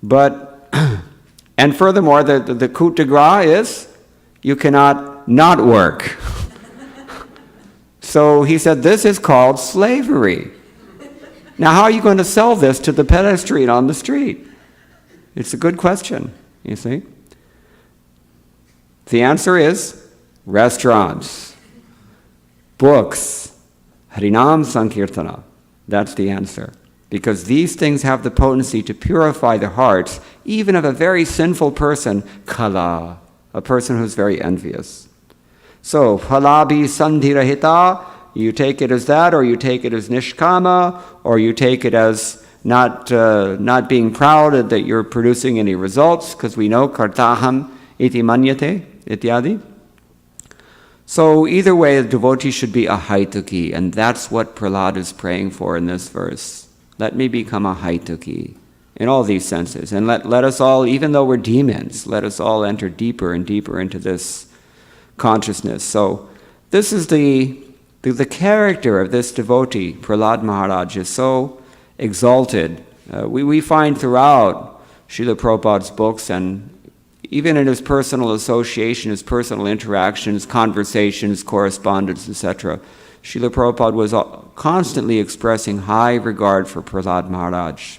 But, and furthermore, the coup de grace is, you cannot not work. So he said, this is called slavery. Now, how are you going to sell this to the pedestrian on the street? It's a good question, you see? The answer is restaurants, books, Harinam Sankirtana. That's the answer. Because these things have the potency to purify the hearts, even of a very sinful person, kala, a person who's very envious. So, phalabi sandhirahita, you take it as that, or you take it as nishkama, or you take it as not being proud that you're producing any results, because we know kartaham iti manyate, ityadi. So either way, the devotee should be a haituki, and that's what Prahlad is praying for in this verse. Let me become a haituki in all these senses, and let us all, even though we're demons, let us all enter deeper and deeper into this consciousness. So this is the character of this devotee. Prahlad Maharaj is so exalted. We find throughout Srila Prabhupada's books, and even in his personal association, his personal interactions, conversations, correspondence, etc., Srila Prabhupada was constantly expressing high regard for Prahlad Maharaj.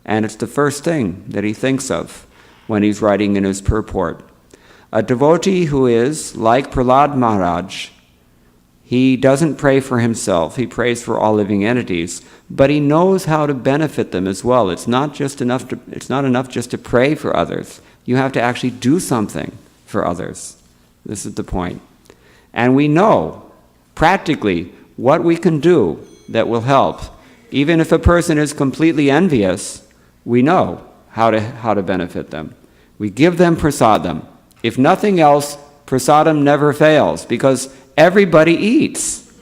And it's the first thing that he thinks of when he's writing in his purport. A devotee who is like Prahlad Maharaj, he doesn't pray for himself, he prays for all living entities, but he knows how to benefit them as well. It's not enough just to pray for others. You have to actually do something for others. This is the point. And we know practically what we can do that will help. Even if a person is completely envious, we know how to benefit them. We give them prasadam. If nothing else, prasadam never fails, because everybody eats.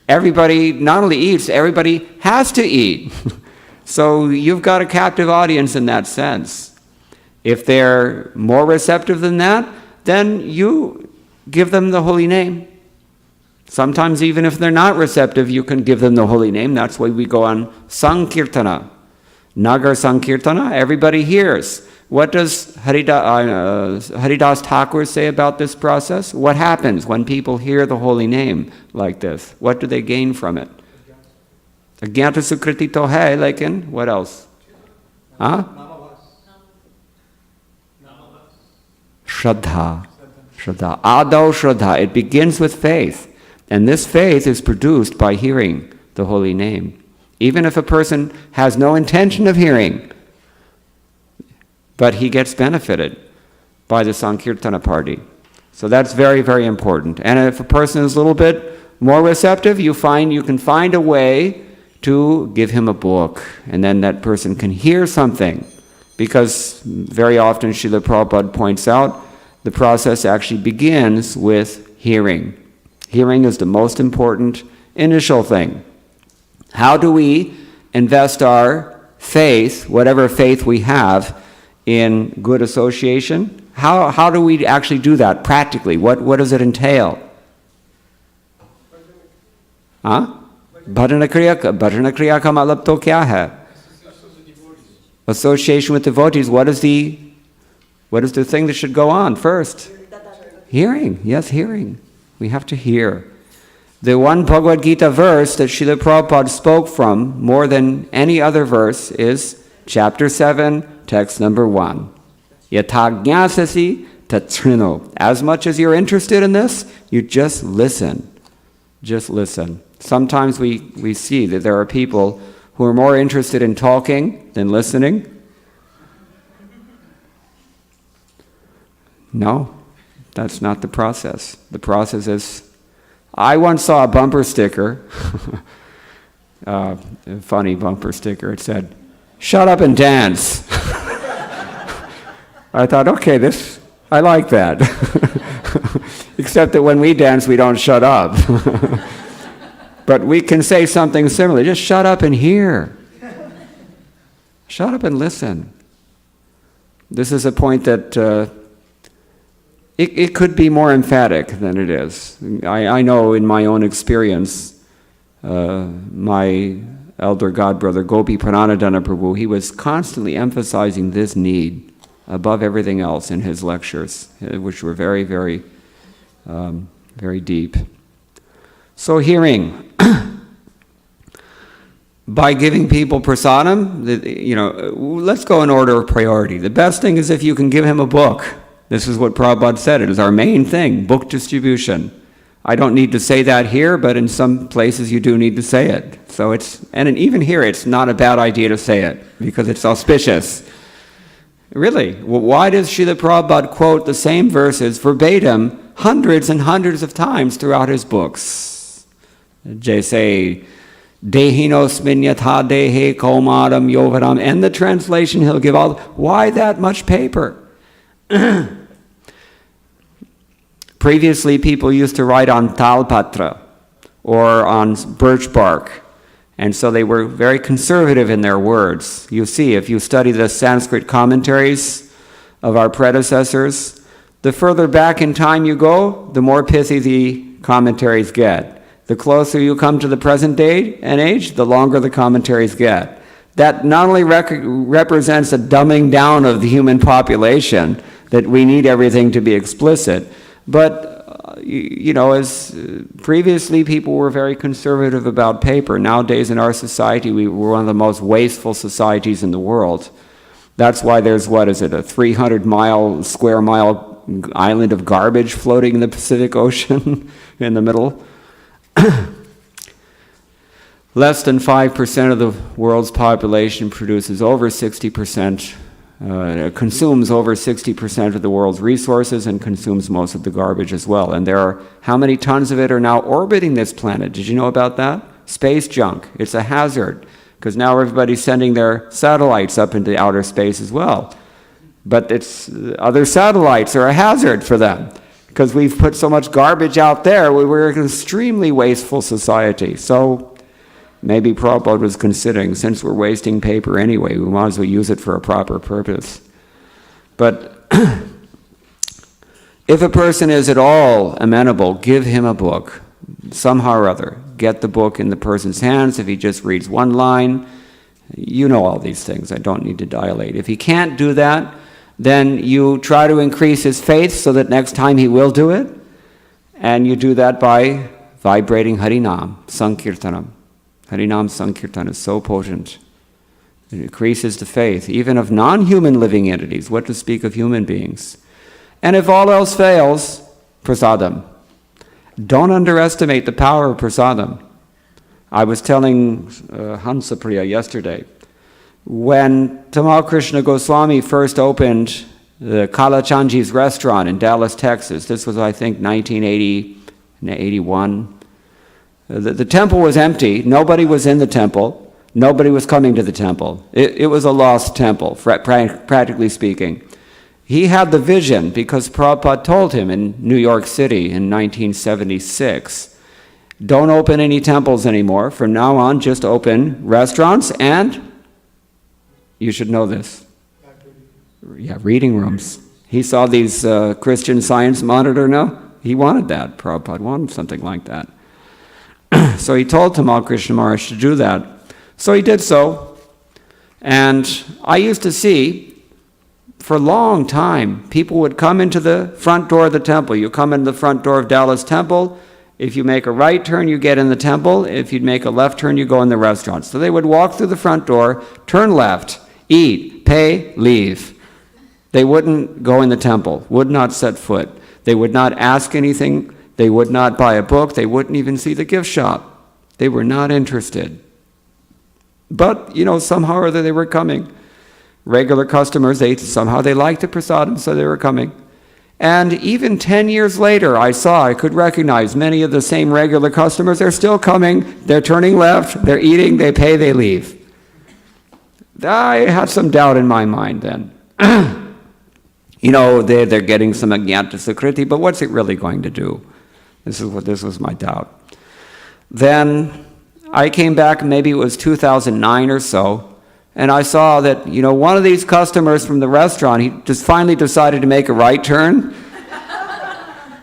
Everybody not only eats, everybody has to eat. So you've got a captive audience in that sense. If they're more receptive than that, then you give them the holy name. Sometimes even if they're not receptive, you can give them the holy name. That's why we go on Sankirtana. Nagar Sankirtana, everybody hears. What does Haridas Thakur say about this process? What happens when people hear the holy name like this? What do they gain from it? Agyata Sukriti Tohai, like in, what else? Huh? Shraddha. Shraddha. Adau Shraddha. It begins with faith. And this faith is produced by hearing the holy name. Even if a person has no intention of hearing, but he gets benefited by the Sankirtana party. So that's very, very important. And if a person is a little bit more receptive, you can find a way to give him a book, and then that person can hear something. Because very often, Srila Prabhupada points out, the process actually begins with hearing. Hearing is the most important initial thing. How do we invest our faith, whatever faith we have, in good association? How do we actually do that practically? What does it entail? Huh? Bhajana kriya ka matlab to kya hai? Association with devotees. What is the thing that should go on first? Hearing. Yes, hearing. We have to hear. The one Bhagavad Gita verse that Srila Prabhupada spoke from more than any other verse is chapter 7, text number 1. Yatha jnasasi tatrino. As much as you're interested in this, you just listen. Just listen. Sometimes we see that there are people who are more interested in talking than listening. No, that's not the process. The process is, I once saw a bumper sticker, a funny bumper sticker. It said, "Shut up and dance." I thought, okay, I like that. Except that when we dance, we don't shut up. But we can say something similar. Just shut up and hear. Shut up and listen. This is a point that it could be more emphatic than it is. I know in my own experience, my elder godbrother, Gopi Pranadana Prabhu, he was constantly emphasizing this need above everything else in his lectures, which were very, very, very deep. So hearing. By giving people prasadam, let's go in order of priority. The best thing is if you can give him a book. This is what Prabhupada said. It is our main thing, book distribution. I don't need to say that here, but in some places you do need to say it. So even here, it's not a bad idea to say it, because it's auspicious. Really, why does Srila Prabhupada quote the same verses verbatim hundreds and hundreds of times throughout his books? Jaise, Dehinosmin yatha dehe kaumadam yovaram. And the translation he'll give all. Why that much paper? Previously, people used to write on talpatra or on birch bark. And so they were very conservative in their words. You see, if you study the Sanskrit commentaries of our predecessors, the further back in time you go, the more pithy the commentaries get. The closer you come to the present day and age, the longer the commentaries get. That not only represents a dumbing down of the human population, that we need everything to be explicit, but as previously people were very conservative about paper. Nowadays in our society, we're one of the most wasteful societies in the world. That's why there's, a 300 square mile island of garbage floating in the Pacific Ocean in the middle. Less than 5% of the world's population produces over 60%, consumes over 60% of the world's resources and consumes most of the garbage as well. And how many tons of it are now orbiting this planet? Did you know about that? Space junk. It's a hazard, because now everybody's sending their satellites up into outer space as well. But other satellites are a hazard for them, because we've put so much garbage out there. We're an extremely wasteful society. So maybe Prabhupada was considering, since we're wasting paper anyway, we might as well use it for a proper purpose. But if a person is at all amenable, give him a book, somehow or other. Get the book in the person's hands. If he just reads one line, you know all these things. I don't need to dilate. If he can't do that, then you try to increase his faith so that next time he will do it. And you do that by vibrating Harinam, Sankirtanam. Harinam Sankirtan is so potent. It increases the faith, even of non-human living entities, what to speak of human beings. And if all else fails, prasadam. Don't underestimate the power of prasadam. I was telling Hansapriya yesterday, when Tamal Krishna Goswami first opened the Kalachandji's restaurant in Dallas, Texas, this was, I think, 1981, the temple was empty. Nobody was in the temple. Nobody was coming to the temple. It was a lost temple, practically speaking. He had the vision because Prabhupada told him in New York City in 1976, don't open any temples anymore. From now on, just open restaurants and, you should know this, reading rooms. He saw these Christian Science Monitor now. He wanted that. Prabhupada wanted something like that. So he told Tamal Krishna Maharaj to do that. So he did so. And I used to see, for a long time, people would come into the front door of the temple. You come in the front door of Dallas Temple. If you make a right turn, you get in the temple. If you make a left turn, you go in the restaurant. So they would walk through the front door, turn left, eat, pay, leave. They wouldn't go in the temple, would not set foot. They would not ask anything. They would not buy a book. They wouldn't even see the gift shop. They were not interested. But, somehow or other they were coming. Regular customers, somehow they liked the prasadam, so they were coming. And even 10 years later, I could recognize many of the same regular customers. They're still coming, they're turning left, they're eating, they pay, they leave. I had some doubt in my mind then. They're getting some ajnata sakriti, but what's it really going to do? This was my doubt. Then I came back, maybe it was 2009 or so, and I saw that, one of these customers from the restaurant, he just finally decided to make a right turn.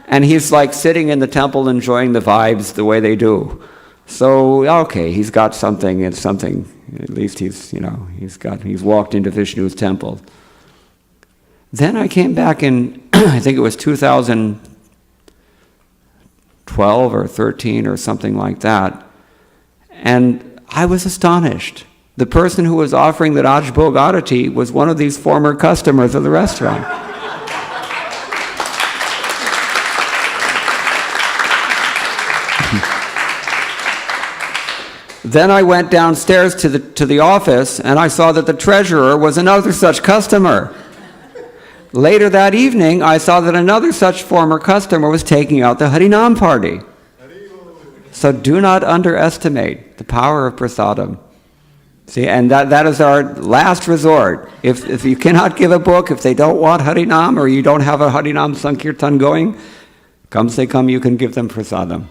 And he's like sitting in the temple enjoying the vibes the way they do. So, okay, he's got something, at least he's walked into Vishnu's temple. Then I came back in, I think it was 2012 or 13 or something like that. And I was astonished. The person who was offering the Rajbhog Arati was one of these former customers of the restaurant. Then I went downstairs to the office and I saw that the treasurer was another such customer. Later that evening, I saw that another such former customer was taking out the Harinam party. So do not underestimate the power of prasadam. See, and that is our last resort. If you cannot give a book, if they don't want Harinam, or you don't have a Harinam Sankirtan going, come, you can give them prasadam.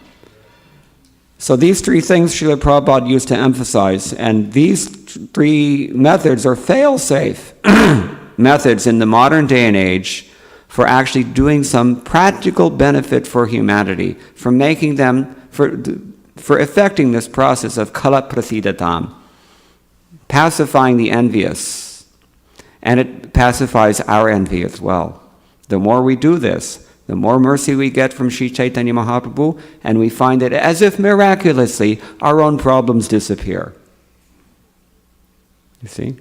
So these three things Srila Prabhupada used to emphasize, and these three methods are fail-safe methods in the modern day and age for actually doing some practical benefit for humanity, for making them, for effecting this process of kala prasidatam, pacifying the envious, and it pacifies our envy as well. The more we do this, the more mercy we get from Sri Chaitanya Mahaprabhu, and we find that as if miraculously, our own problems disappear. You see?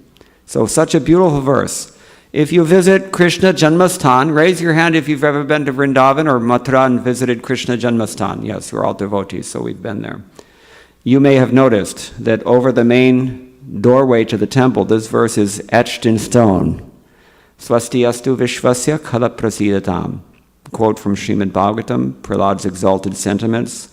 So such a beautiful verse. If you visit Krishna Janmastan, raise your hand if you've ever been to Vrindavan or Mathura and visited Krishna Janmastan. Yes, we're all devotees, so we've been there. You may have noticed that over the main doorway to the temple, this verse is etched in stone. Swasti astu vishvasya kala prasidatam. Quote from Srimad Bhagavatam, Prahlad's exalted sentiments.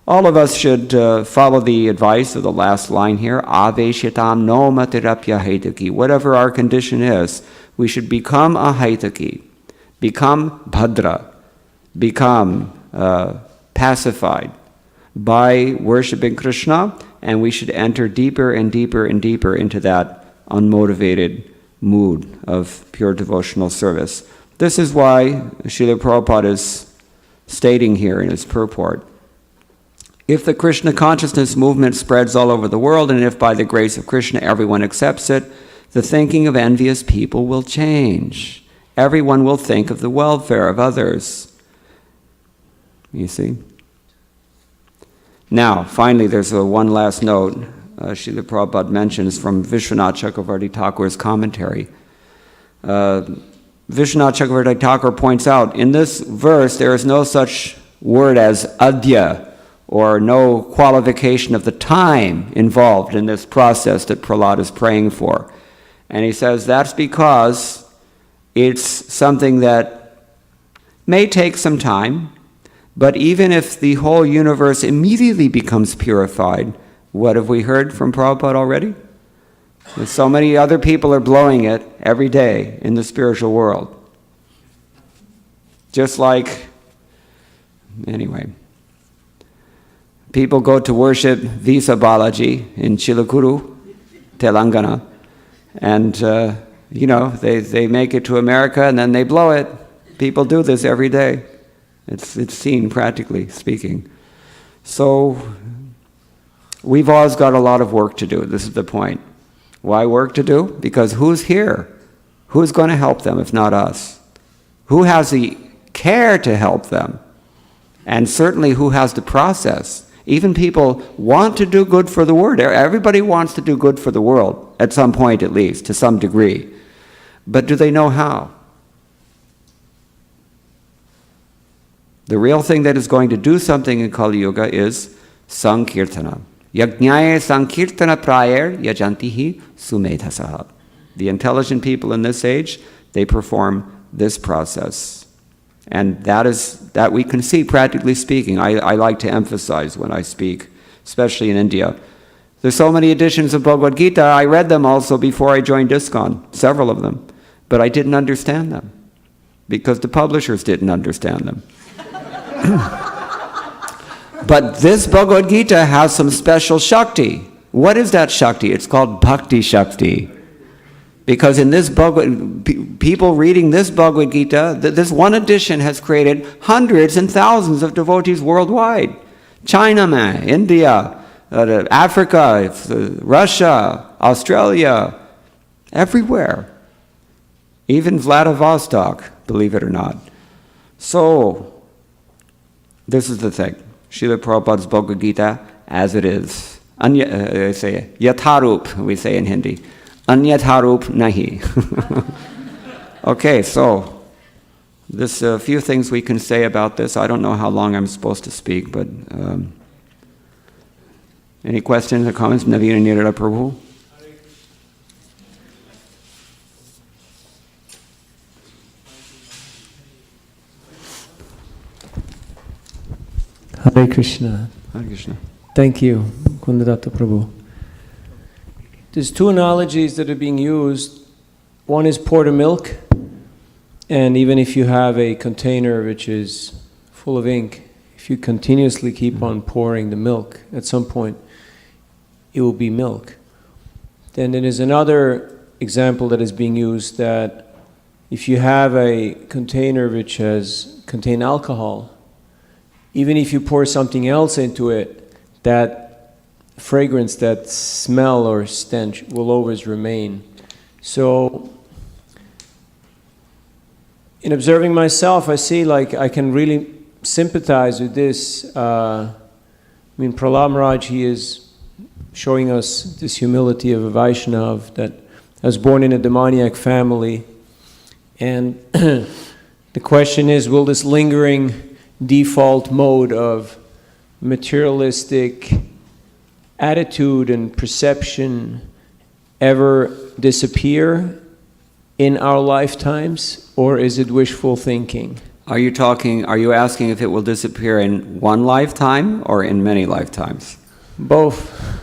All of us should follow the advice of the last line here, aveshyatam no matirapya haitaki. Whatever our condition is, we should become a haitaki, become bhadra, become pacified by worshipping Krishna, and we should enter deeper and deeper and deeper into that unmotivated mood of pure devotional service. This is why Srila Prabhupada is stating here in his purport, if the Krishna consciousness movement spreads all over the world, and if by the grace of Krishna everyone accepts it, the thinking of envious people will change. Everyone will think of the welfare of others. You see? Now, finally, there's one last note Srila Prabhupada mentions from Vishwanath Chakravarti Thakur's commentary. Vishwanath Chakravarti Thakur points out, in this verse there is no such word as adya, or no qualification of the time involved in this process that Prahlad is praying for. And he says that's because it's something that may take some time, but even if the whole universe immediately becomes purified, what have we heard from Prabhupada already? That so many other people are blowing it every day in the spiritual world. Just like, anyway, people go to worship Visa Balaji in Chilakuru, Telangana, and they make it to America and then they blow it. People do this every day. It's seen, practically speaking. So we've always got a lot of work to do. This is the point. Why work to do? Because who's here? Who's going to help them if not us? Who has the care to help them? And certainly who has the process? Even people want to do good for the world. Everybody wants to do good for the world, at some point at least, to some degree. But do they know how? The real thing that is going to do something in Kali Yuga is Sankirtana. Yajnaya Sankirtana Prayer Yajantihi Sumedhasaha. The intelligent people in this age, they perform this process. And that we can see, practically speaking. I like to emphasize when I speak, especially in India. There's so many editions of Bhagavad Gita. I read them also before I joined ISKCON, several of them. But I didn't understand them, because the publishers didn't understand them. But this Bhagavad Gita has some special Shakti. What is that Shakti? It's called Bhakti Shakti. Because in this people reading this Bhagavad Gita, this one edition has created hundreds and thousands of devotees worldwide. China, India, Africa, Russia, Australia, everywhere. Even Vladivostok, believe it or not. So, this is the thing. Srila Prabhupada's Bhagavad Gita, as it is. Say Yatharup, we say in Hindi. Anyatharup nahi. Okay, so there's a few things we can say about this. I don't know how long I'm supposed to speak, but any questions or comments? Navina Nirada Prabhu? Hare Krishna. Hare Krishna. Thank you, Mukunda Datta Prabhu. There's two analogies that are being used. One is pour the milk, and even if you have a container which is full of ink, if you continuously keep on pouring the milk, at some point it will be milk. Then there is another example that is being used, that if you have a container which contains alcohol, even if you pour something else into it, that fragrance, that smell or stench will always remain. So, in observing myself, I see like I can really sympathize with this. Prahlad Maharaj, he is showing us this humility of a Vaishnav that was born in a demoniac family. And the question is, will this lingering default mode of materialistic attitude and perception ever disappear in our lifetimes, or is it wishful thinking? Are you asking if it will disappear in one lifetime or in many lifetimes? Both.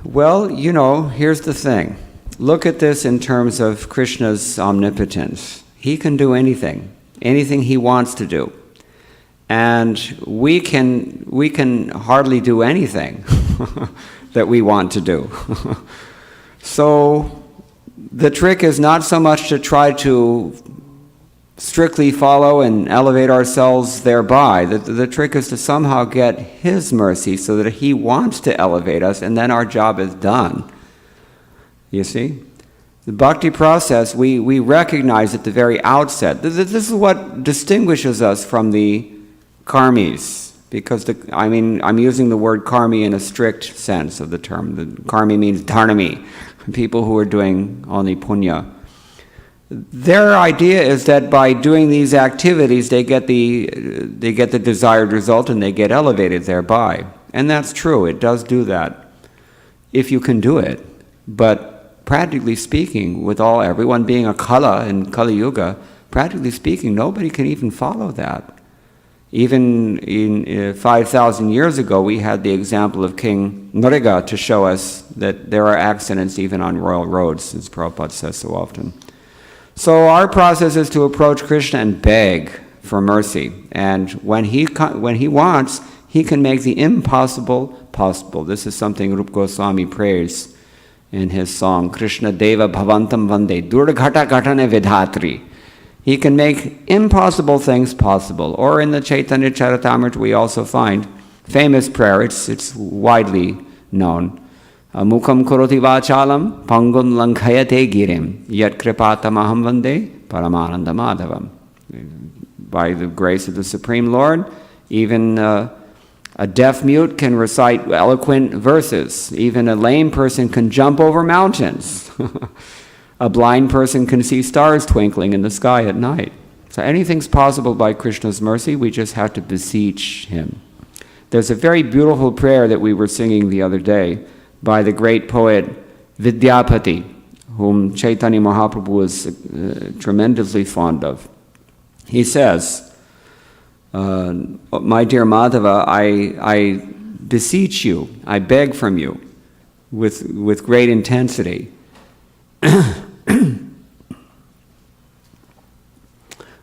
Well, here's the thing. Look at this in terms of Krishna's omnipotence. He can do anything he wants to do. And we can hardly do anything that we want to do. So the trick is not so much to try to strictly follow and elevate ourselves thereby. The trick is to somehow get His mercy so that He wants to elevate us, and then our job is done. You see? The bhakti process, we recognize at the very outset. This is what distinguishes us from the karmis, because I'm using the word karmi in a strict sense of the term. The karmi means dharmi, people who are doing only punya. Their idea is that by doing these activities, they get the desired result and they get elevated thereby. And that's true, it does do that, if you can do it. But practically speaking, with everyone being a Kala in Kali Yuga, practically speaking, nobody can even follow that. Even in 5,000 years ago, we had the example of King Nriga to show us that there are accidents even on royal roads, as Prabhupada says so often. So our process is to approach Krishna and beg for mercy. And when he wants, he can make the impossible possible. This is something Rupa Goswami prays in his song, Krishna Deva Bhavantam Vande Durghata Ghatane Vidhatri. He can make impossible things possible. Or in the Chaitanya Charitamrita we also find famous prayer, it's widely known. Mukham kuroti vachalam pangun lankhayate girim yat kripatamaham vande paramananda madhavam. By the grace of the Supreme Lord, even a deaf mute can recite eloquent verses. Even a lame person can jump over mountains. A blind person can see stars twinkling in the sky at night. So anything's possible by Krishna's mercy, we just have to beseech Him. There's a very beautiful prayer that we were singing the other day by the great poet Vidyapati, whom Chaitanya Mahaprabhu was tremendously fond of. He says, my dear Madhava, I beseech you, I beg from you, with great intensity,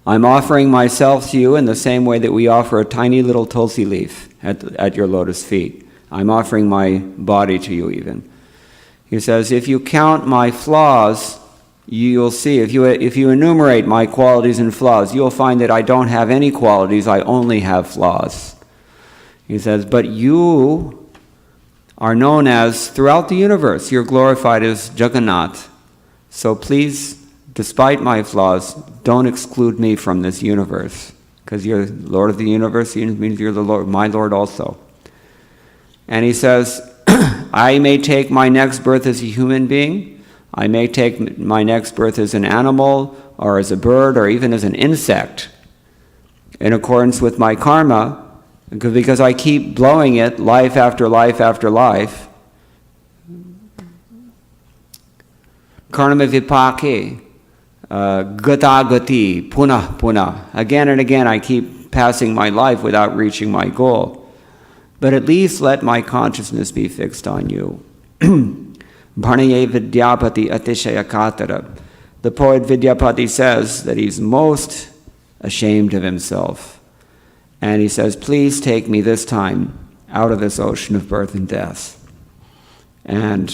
I'm offering myself to you in the same way that we offer a tiny little tulsi leaf at your lotus feet. I'm offering my body to you even. He says, if you count my flaws, you'll see, if you enumerate my qualities and flaws, you'll find that I don't have any qualities, I only have flaws. He says, but you are known as, throughout the universe, you're glorified as Jagannath. So please, despite my flaws, don't exclude me from this universe. Because you're Lord of the universe, it means you're the Lord, my Lord also. And he says, I may take my next birth as a human being, I may take my next birth as an animal, or as a bird, or even as an insect, in accordance with my karma, because I keep blowing it life after life after life. Karma vipake, gata gati, punah punah. Again and again I keep passing my life without reaching my goal. But at least let my consciousness be fixed on you. Bharnaye Vidyapati Atishaya Katara. The poet Vidyapati says that he's most ashamed of himself. And he says, please take me this time out of this ocean of birth and death. And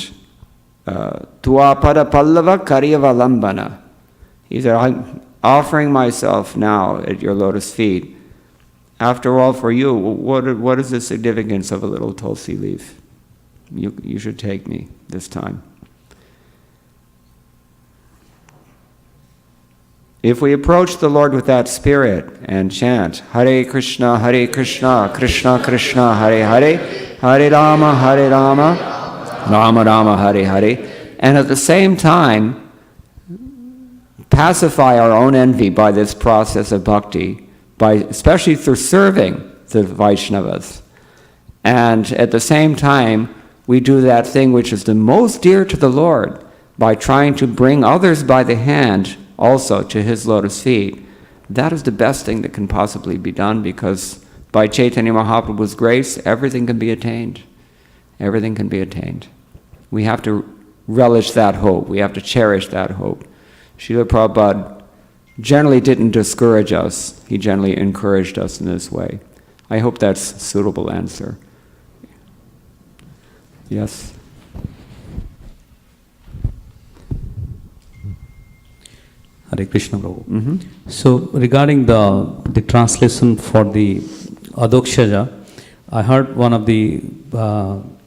Tua Pada Pallava Karyava Lambana. He said, I'm offering myself now at your lotus feet. After all, for you, what is the significance of a little tulsi leaf? You should take me this time. If we approach the Lord with that spirit and chant, Hare Krishna, Krishna Krishna, Hare Hare, Hare Rama, Rama Rama, Hare Hare, and at the same time pacify our own envy by this process of bhakti, especially through serving the Vaishnavas. And at the same time, we do that thing which is the most dear to the Lord by trying to bring others by the hand also to his lotus feet. That is the best thing that can possibly be done, because by Chaitanya Mahaprabhu's grace, everything can be attained. Everything can be attained. We have to relish that hope. We have to cherish that hope. Srila Prabhupada generally didn't discourage us. He generally encouraged us in this way. I hope that's a suitable answer. Yes? Hare Krishna Prabhu. So regarding the translation for the Adokshaja, I heard one of the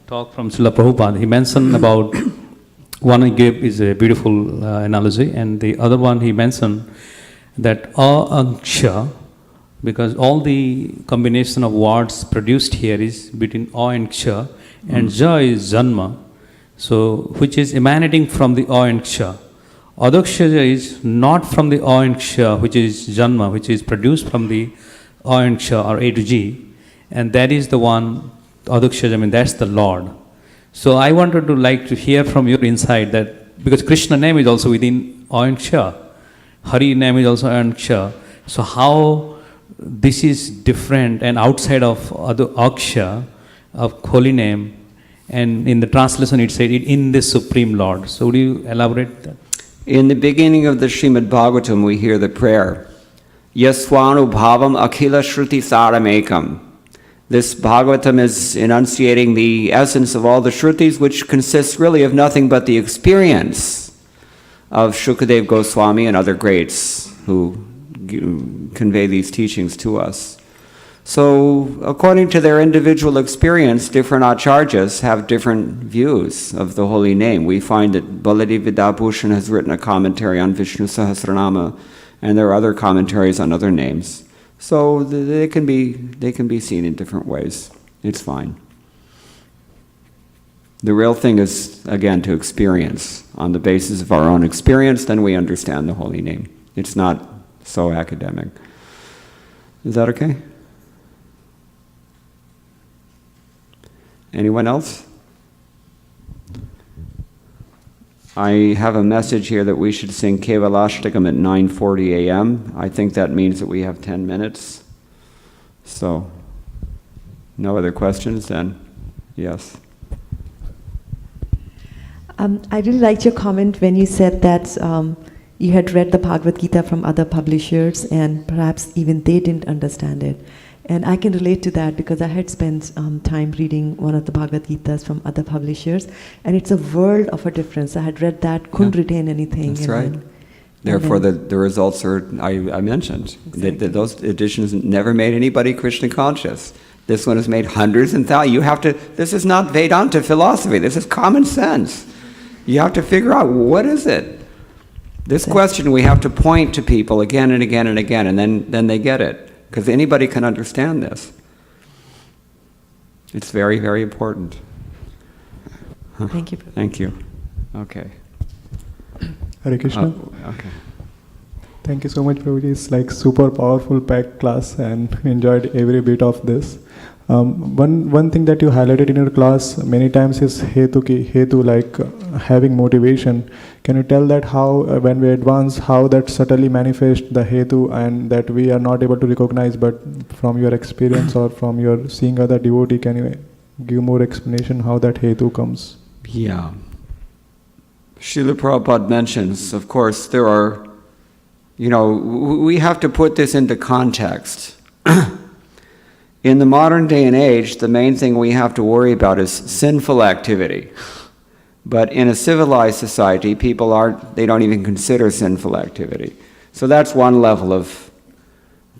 talk from Srila Prabhupada. He mentioned about, one he gave is a beautiful analogy, and the other one he mentioned that A-Anksha, because all the combination of words produced here is between A and Ksha, and Ja is Janma, so which is emanating from the A and Ksha. Adokshaja is not from the A and Ksha, which is Janma, which is produced from the A and Ksha, or A to G, and that is the one, Adokshaja, I mean that's the Lord. So I wanted to like to hear from your insight that, because Krishna name is also within A and Ksha, Hari name is also A and Ksha, so how this is different and outside of Aksha, of holy name, and in the translation it said in the Supreme Lord. So would you elaborate that? In the beginning of the Srimad Bhagavatam, we hear the prayer, Yaswanu Bhavam Akhila Shruti Saramekam. This Bhagavatam is enunciating the essence of all the Shrutis, which consists really of nothing but the experience of Shukadev Goswami and other greats who convey these teachings to us. So, according to their individual experience, different acharyas have different views of the holy name. We find that Baladev Vidabhushan has written a commentary on Vishnu Sahasranama, and there are other commentaries on other names. So they can be seen in different ways. It's fine. The real thing is, again, to experience. On the basis of our own experience, then we understand the holy name. It's not so academic. Is that okay? Anyone else? I have a message here that we should sing Kevalashtakam at 9:40 a.m. I think that means that we have 10 minutes. So, no other questions then? Yes. I really liked your comment when you said that you had read the Bhagavad Gita from other publishers and perhaps even they didn't understand it. And I can relate to that because I had spent time reading one of the Bhagavad Gitas from other publishers, and it's a world of a difference. I had read that, couldn't retain anything. That's right. Therefore, the results are, I mentioned, Exactly. that those editions never made anybody Krishna conscious. This one has made hundreds and thousands. You have to, this is not Vedanta philosophy, this is common sense. You have to figure out, what is it? This question we have to point to people again and again and again, and then they get it. Because anybody can understand this. It's very, very important. Thank you. Thank you. Okay. Hare Krishna. Okay. Thank you so much, Prabhuji. It's like super powerful packed class and enjoyed every bit of this. One thing that you highlighted in your class many times is hetu, like having motivation. Can you tell that how, when we advance, how that subtly manifests the hetu and that we are not able to recognize, but from your experience or from your seeing other devotee, can you give more explanation how that hetu comes? Yeah. Srila Prabhupada mentions, of course, there are, we have to put this into context. In the modern day and age, the main thing we have to worry about is sinful activity. But in a civilized society, they don't even consider sinful activity. So that's one level of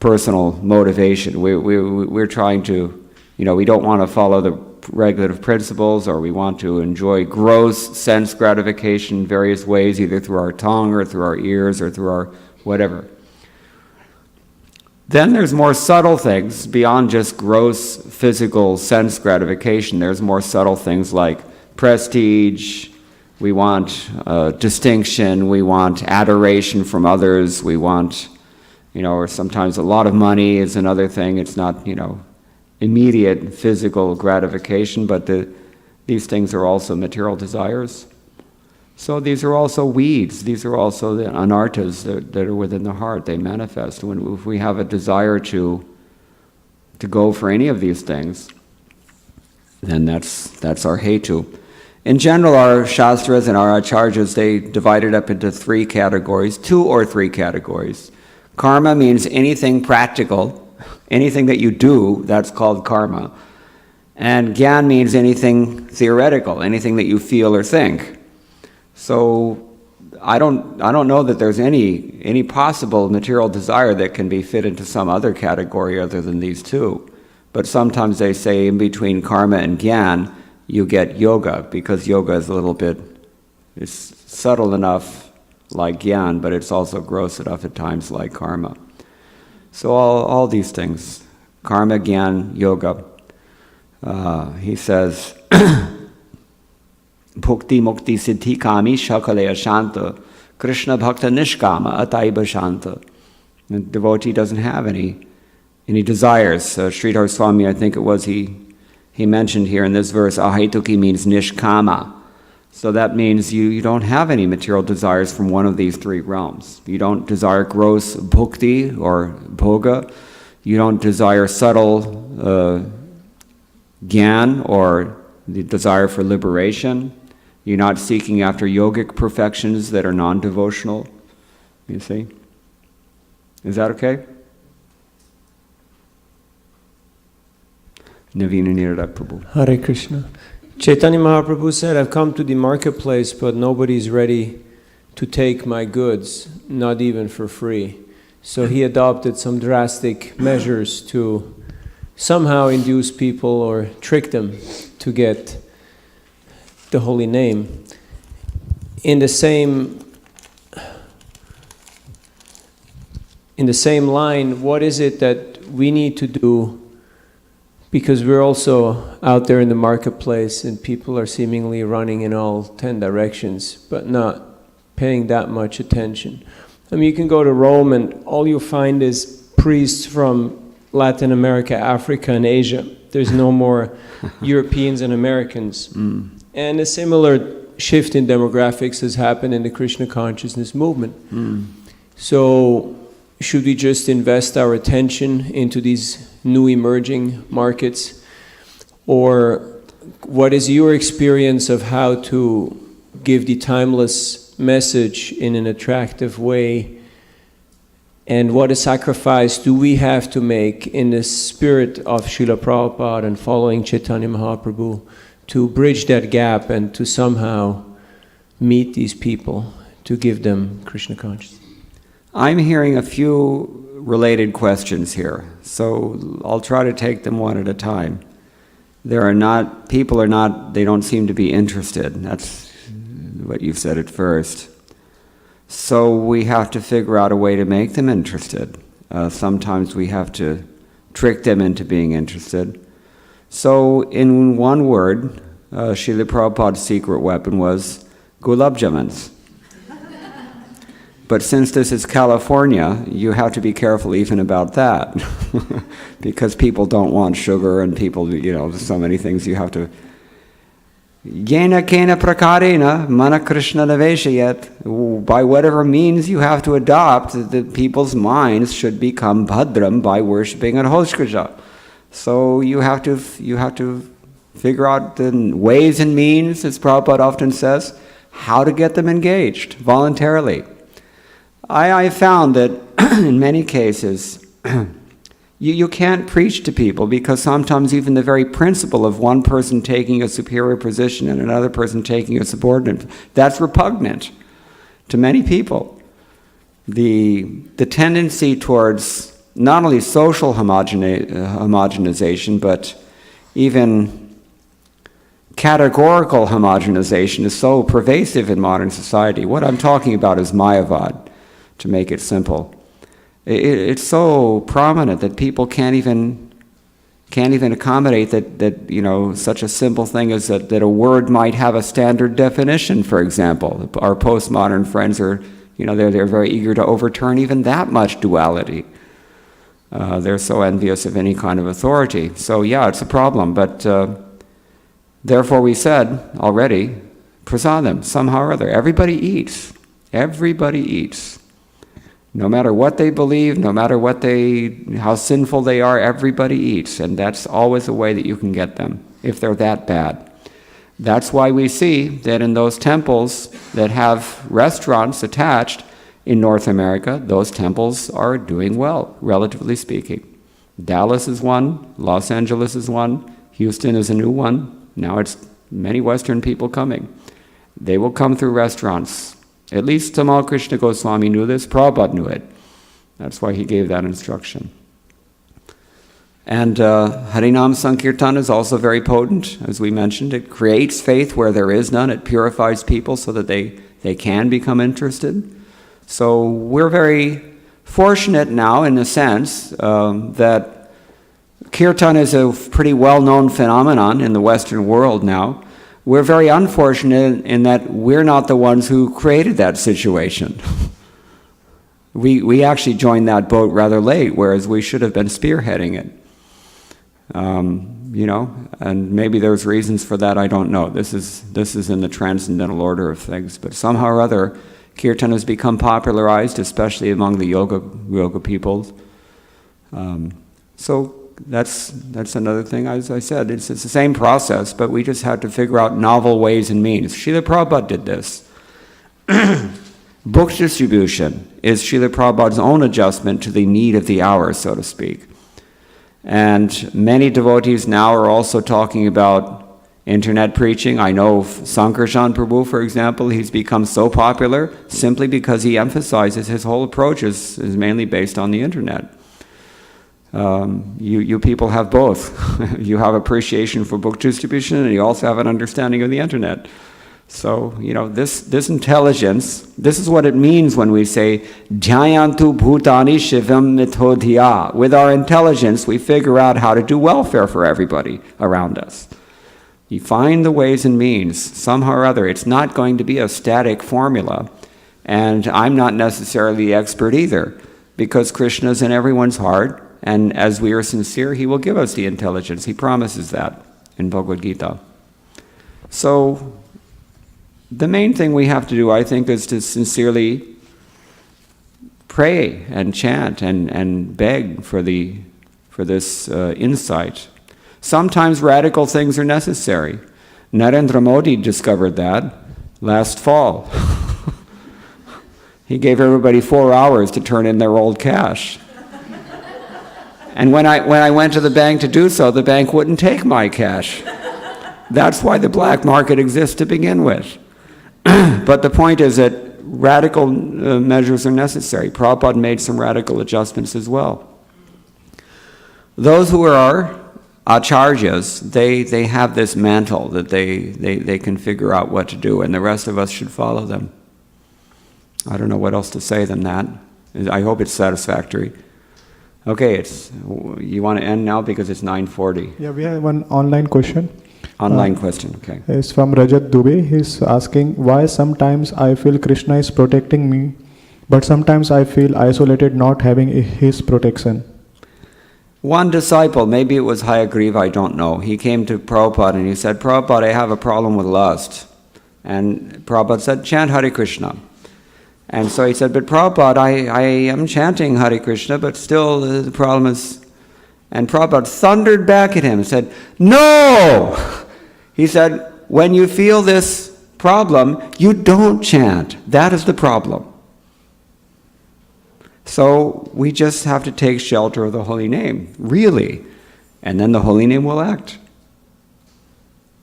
personal motivation. We're trying to, we don't want to follow the regulative principles, or we want to enjoy gross sense gratification in various ways, either through our tongue or through our ears or through our whatever. Then there's more subtle things beyond just gross physical sense gratification. There's more subtle things like prestige, we want distinction, we want adoration from others, we want, or sometimes a lot of money is another thing. It's not, immediate physical gratification, but these things are also material desires. So these are also weeds, these are also the anarthas that are within the heart, they manifest. If we have a desire to go for any of these things, then that's our hetu. In general, our shastras and our acharyas, they divide it up into 3 categories, 2 or 3 categories. Karma means anything practical, anything that you do, that's called karma. And gyan means anything theoretical, anything that you feel or think. So I don't know that there's any possible material desire that can be fit into some other category other than these 2. But sometimes they say in between karma and gyan, you get yoga, because yoga is it's subtle enough like gyan, but it's also gross enough at times like karma. So all these things, karma, gyan, yoga. He says, Bhukti mukti siddhi kami shakalaya shanta, Krishna bhakta nishkama ataiba shanta. The devotee doesn't have any desires. Sridhar Swami, I think it was, he mentioned here in this verse, ahaituki means nishkama. So that means you don't have any material desires from one of these 3 realms. You don't desire gross bhukti or bhoga. You don't desire subtle gyan or the desire for liberation. You're not seeking after yogic perfections that are non-devotional. You see? Is that okay? Navina Nirada Prabhu. Hare Krishna. Chaitanya Mahaprabhu said, I've come to the marketplace, but nobody's ready to take my goods, not even for free. So he adopted some drastic measures to somehow induce people or trick them to get the holy name. In the same line, what is it that we need to do? Because we're also out there in the marketplace and people are seemingly running in all 10 directions, but not paying that much attention. I mean, you can go to Rome and all you find is priests from Latin America, Africa, and Asia There's no more Europeans and Americans. And a similar shift in demographics has happened in the Krishna consciousness movement. So should we just invest our attention into these new emerging markets? Or what is your experience of how to give the timeless message in an attractive way? And what a sacrifice do we have to make in the spirit of Srila Prabhupada and following Chaitanya Mahaprabhu to bridge that gap and to somehow meet these people, to give them Krishna consciousness? I'm hearing a few related questions here, so I'll try to take them one at a time. People are not, they don't seem to be interested. That's what you've said at first. So we have to figure out a way to make them interested. Sometimes we have to trick them into being interested. So in one word, Srila Prabhupada's secret weapon was gulab jamans. But since this is California, you have to be careful even about that. Because people don't want sugar, and people, there's so many things you have to... Yena kena prakarena mana Krishna naveshayat. By whatever means you have to adopt, the people's minds should become bhadram by worshipping Adhoshkaja. So you have to figure out the ways and means, as Prabhupada often says, how to get them engaged voluntarily. I found that in many cases, you can't preach to people because sometimes even the very principle of one person taking a superior position and another person taking a subordinate, that's repugnant to many people. The tendency towards not only social homogenization, but even categorical homogenization is so pervasive in modern society. What I'm talking about is Mayavad, to make it simple. It's so prominent that people can't even accommodate that such a simple thing as that a word might have a standard definition, for example. Our postmodern friends are, they're very eager to overturn even that much duality. They're so envious of any kind of authority. So yeah, it's a problem, but therefore we said already, prasadam, somehow or other. Everybody eats. Everybody eats. No matter what they believe, no matter how sinful they are, everybody eats. And that's always a way that you can get them, if they're that bad. That's why we see that in those temples that have restaurants attached in North America, those temples are doing well, relatively speaking. Dallas is one, Los Angeles is one, Houston is a new one. Now it's many Western people coming. They will come through restaurants. At least Tamal Krishna Goswami knew this, Prabhupada knew it. That's why he gave that instruction. And Harinam Sankirtan is also very potent, as we mentioned. It creates faith where there is none. It purifies people so that they can become interested. So we're very fortunate now, in a sense, that Kirtan is a pretty well-known phenomenon in the Western world now. We're very unfortunate in that we're not the ones who created that situation. We actually joined that boat rather late, whereas we should have been spearheading it. And maybe there's reasons for that, I don't know. This is in the transcendental order of things, but somehow or other, Kirtan has become popularized, especially among the yoga people. So that's another thing. As I said, it's the same process, but we just have to figure out novel ways and means. Srila Prabhupada did this. Book distribution is Srila Prabhupada's own adjustment to the need of the hour, so to speak. And many devotees now are also talking about internet preaching. I know Sankarshan Prabhu, for example, he's become so popular simply because he emphasizes his whole approach is mainly based on the internet. You people have both. You have appreciation for book distribution, and you also have an understanding of the internet. So, this intelligence, this is what it means when we say, Dhyayantu bhutani shivam mithodhya. With our intelligence, we figure out how to do welfare for everybody around us. You find the ways and means, somehow or other. It's not going to be a static formula, and I'm not necessarily the expert either, because Krishna's in everyone's heart, And as we are sincere, He will give us the intelligence. He promises that in Bhagavad Gita. So the main thing we have to do, I think, is to sincerely pray and chant and beg for this insight. Sometimes radical things are necessary. Narendra Modi discovered that last fall. He gave everybody 4 hours to turn in their old cash. And when I went to the bank to do so, the bank wouldn't take my cash. That's why the black market exists to begin with. But the point is that radical measures are necessary. Prabhupada made some radical adjustments as well. Those who are acharyas, they have this mantle that they can figure out what to do, and the rest of us should follow them. I don't know what else to say than that. I hope it's satisfactory. Okay, you want to end now because it's 9:40. Yeah, we have one online question. Online question, okay. It's from Rajat Dubey. He's asking, why sometimes I feel Krishna is protecting me, but sometimes I feel isolated not having his protection. One disciple, maybe it was Hayagriva, I don't know, he came to Prabhupada and he said, Prabhupada, I have a problem with lust. And Prabhupada said, chant Hare Krishna. And so he said, but Prabhupada, I am chanting Hare Krishna, but still the problem is... And Prabhupada thundered back at him and said, no! He said, when you feel this problem, you don't chant. That is the problem. So we just have to take shelter of the holy name, really. And then the holy name will act.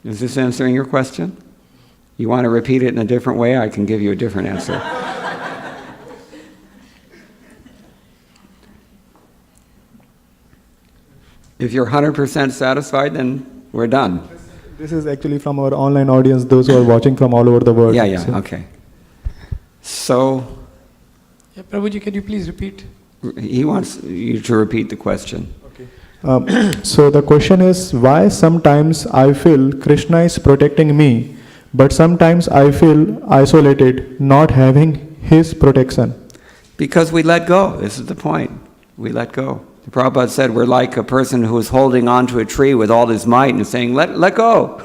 Is this answering your question? You want to repeat it in a different way? I can give you a different answer. If you're 100% satisfied, then we're done. This is actually from our online audience, those who are watching from all over the world. Yeah, So- okay. So, Yeah, Prabhuji, can you please repeat? he wants you to repeat the question. So the question is, why sometimes I feel Krishna is protecting me, but sometimes I feel isolated, not having his protection? Because we let go. This is the point. We let go. The Prabhupada said we're like a person who is holding on to a tree with all his might and saying, let go.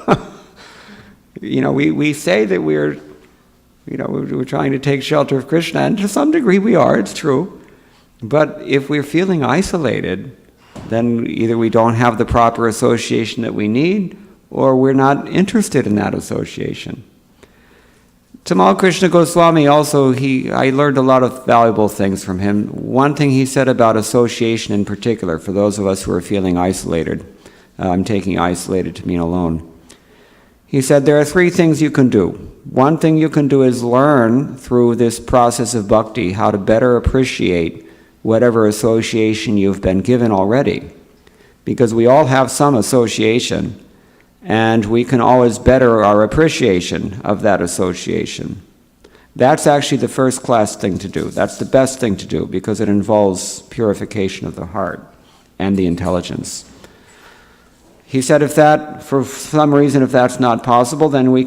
We say that we're trying to take shelter of Krishna, and to some degree we are, it's true. But if we're feeling isolated, then either we don't have the proper association that we need, or we're not interested in that association. Tamal Krishna Goswami also, I learned a lot of valuable things from him. One thing he said about association in particular, for those of us who are feeling isolated, I'm taking isolated to mean alone. He said there are 3 things you can do. One thing you can do is learn through this process of bhakti how to better appreciate whatever association you've been given already. Because we all have some association, and we can always better our appreciation of that association. That's actually the first class thing to do. That's the best thing to do because it involves purification of the heart and the intelligence. He said if that, for some reason, if that's not possible, then we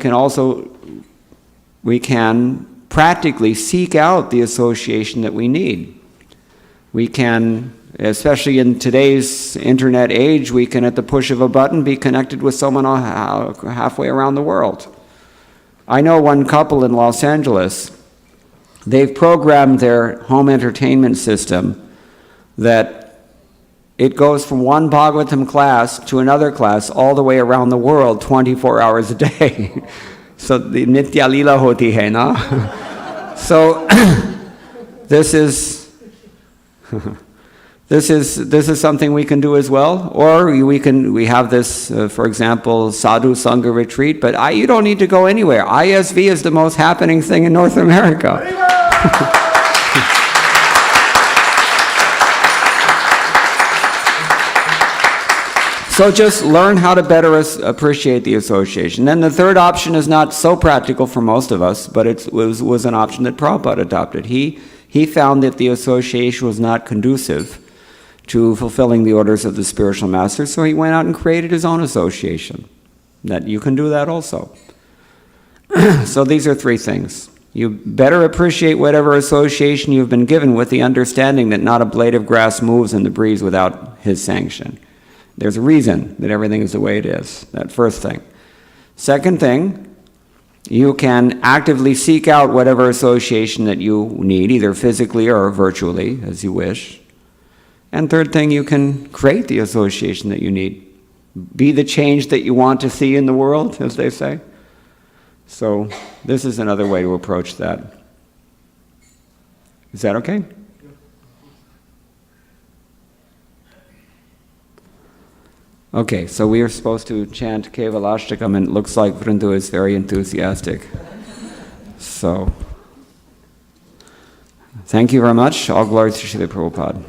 can practically seek out the association that we need. We can, especially in today's internet age, we can, at the push of a button, be connected with someone halfway around the world. I know one couple in Los Angeles, they've programmed their home entertainment system that it goes from one Bhagavatam class to another class all the way around the world 24 hours a day. So the Nitya Leela hoti hai na? So this is something we can do as well. Or we have this, for example, Sadhu Sangha retreat, but you don't need to go anywhere. ISV is the most happening thing in North America. So just learn how to better appreciate the association. Then the third option is not so practical for most of us, but it was an option that Prabhupada adopted. He found that the association was not conducive to fulfilling the orders of the spiritual master, so he went out and created his own association. That you can do that also. So these are 3 things. You better appreciate whatever association you've been given with the understanding that not a blade of grass moves in the breeze without his sanction. There's a reason that everything is the way it is. That first thing. Second thing, you can actively seek out whatever association that you need, either physically or virtually, as you wish. And third thing, you can create the association that you need. Be the change that you want to see in the world, as they say. So this is another way to approach that. Is that okay? Okay, so we are supposed to chant Kevalashtakam, and it looks like Vrindu is very enthusiastic. So, thank you very much. All glory to Srila Prabhupada.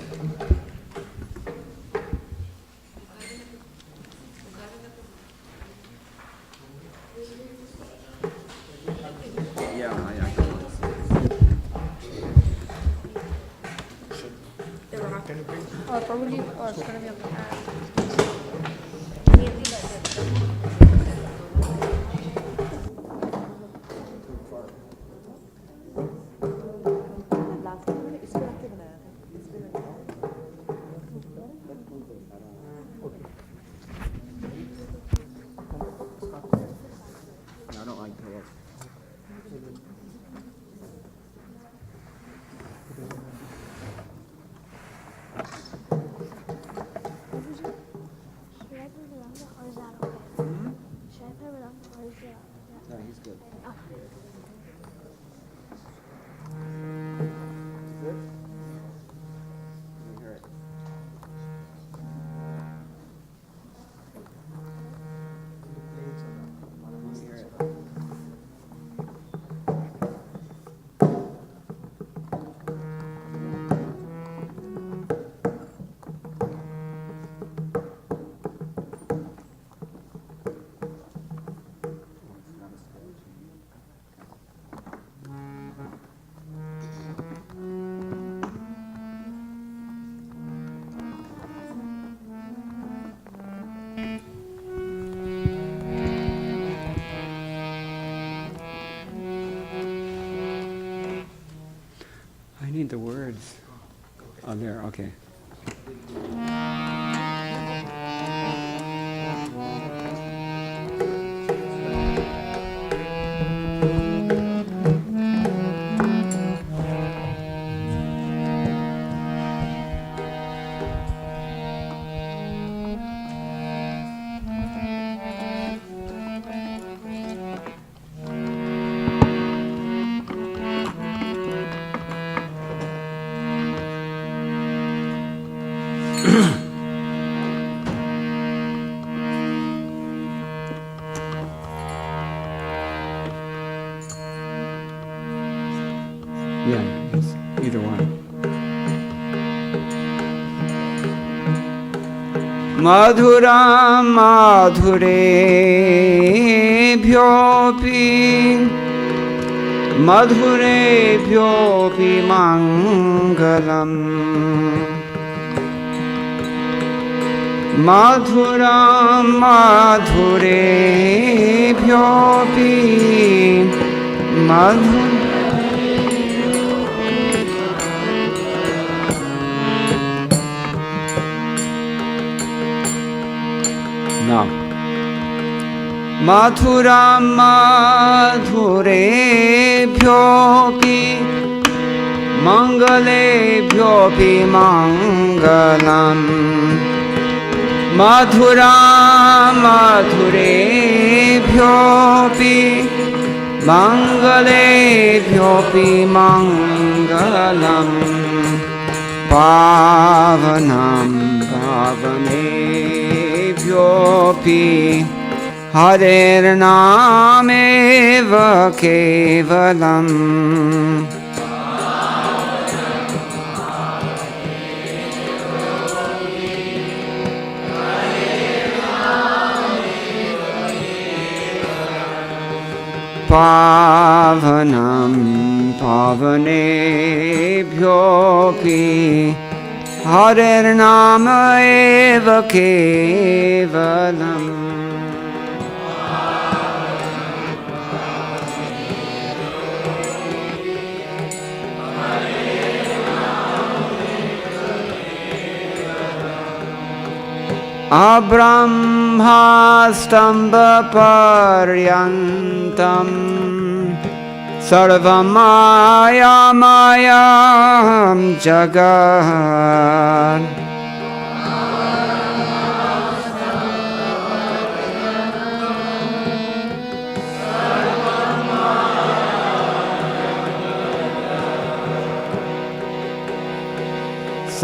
The words on there, okay. Either one. Madhura madhure bhyopi madhure bhyopi mangalam madhura madhure bhyopi madhura. Now, Mathura Madhure Bhyopi Mangale Bhyopi Mangalam Mathura Madhure Bhyopi Mangale Bhyopi Mangalam Pavanam Pavane Bhyopi Harer Nameva Kevalam Pavanam Pavane Bhyopi Harer Nama Eva Kevalam Abrahmastambhaparyantam Sarvamayam Jagat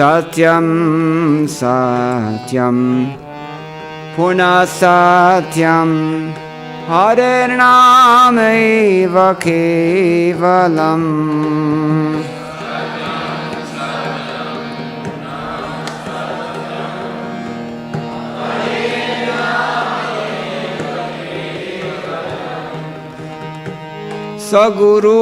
Satyam Satyam Puna Satyam Harirnamaiva Kevalam Saguru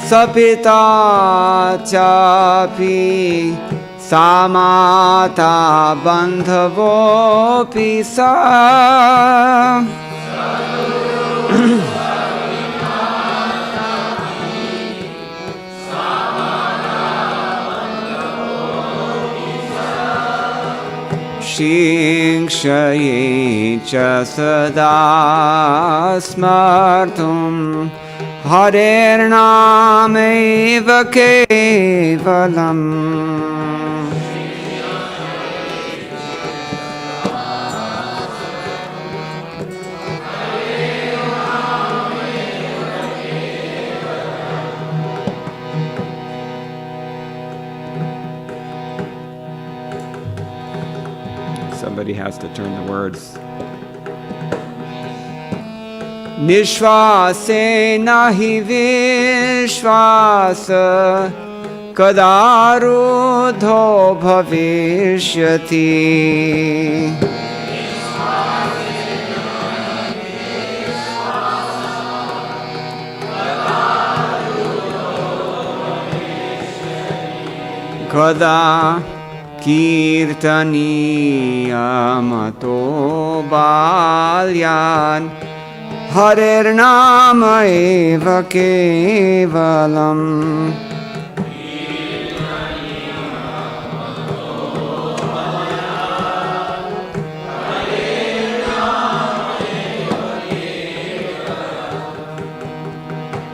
Sapita Chapi Samata Bandhavopi Sa Shikshaye cha sada smartum Harirnamaiva Kevalam Somebody has to turn the words. Nishvase nahi vishvasa kadarudho bhavishyati kada Kirtaniyamato balyan Harirnamaiva Kevalam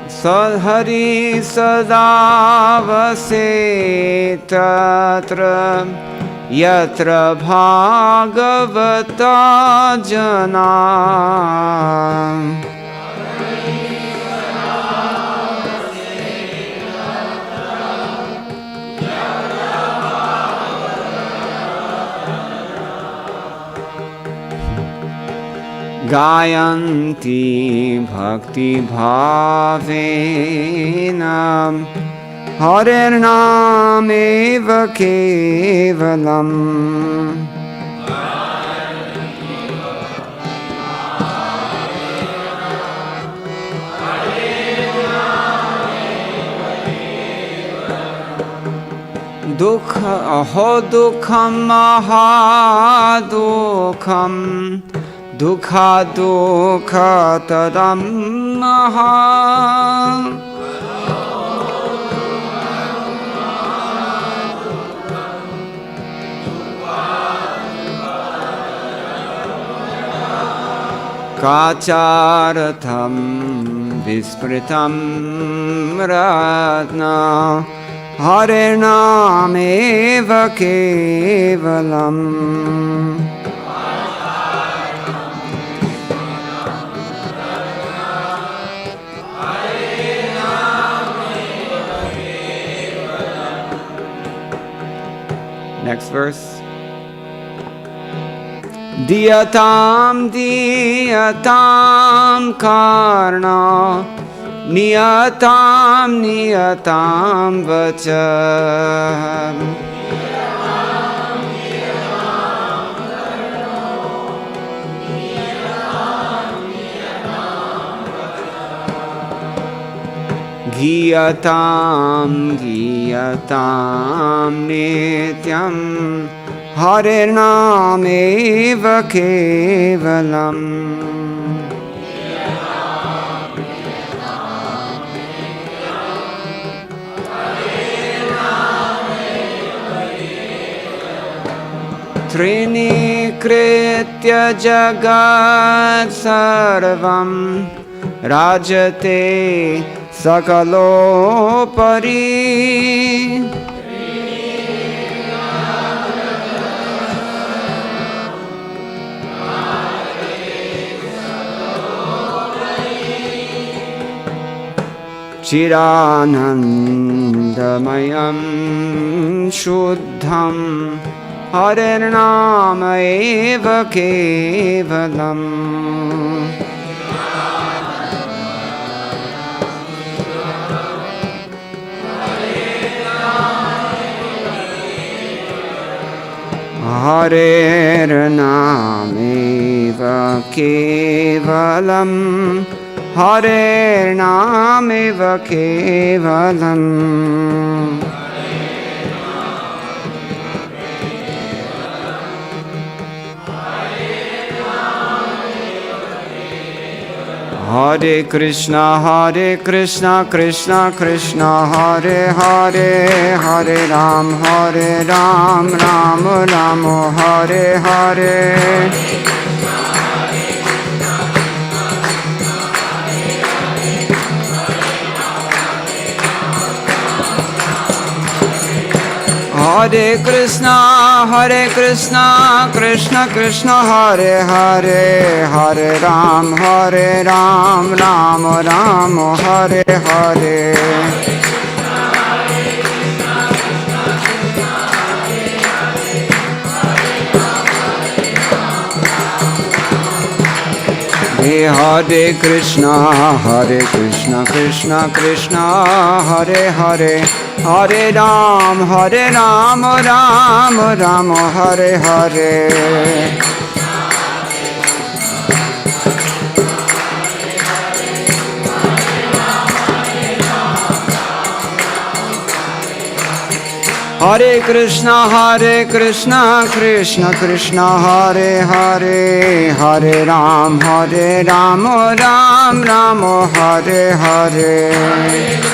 Sadhari sadavase tatra Yatra bhagavata jana Gayanti bhakti bhavena Harirnamaiva Kevalam Dukha aho dukham mahadukham Dukha dukha tadam maha Kacharatham vispritam ratna Harirnamaiva Kevalam Next verse. Diyatam diyatam karna niyatam niyatam vacham Giyatam giyatam nityam Harirnamaiva Kevalam त्रिनिकृत्य जगत् सर्वं राजते सकलोपरि चिरानन्दमयं शुद्धं हरिर्नाम एव केवलम् हरेर्नामेव केवलम् हरेर्नामेव केवलम् Hare Krishna Krishna Krishna Hare Hare Hare Ram Ram Ram Hare Hare Hare Krishna Krishna Krishna Hare Hare Hare Ram Ram Ram Hare Hare Hare Krishna Krishna Krishna Hare Hare Hare Ram Ram Ram Hare Hare Hare Krishna Krishna Krishna Hare Hare Hare Ram Ram Ram Hare Hare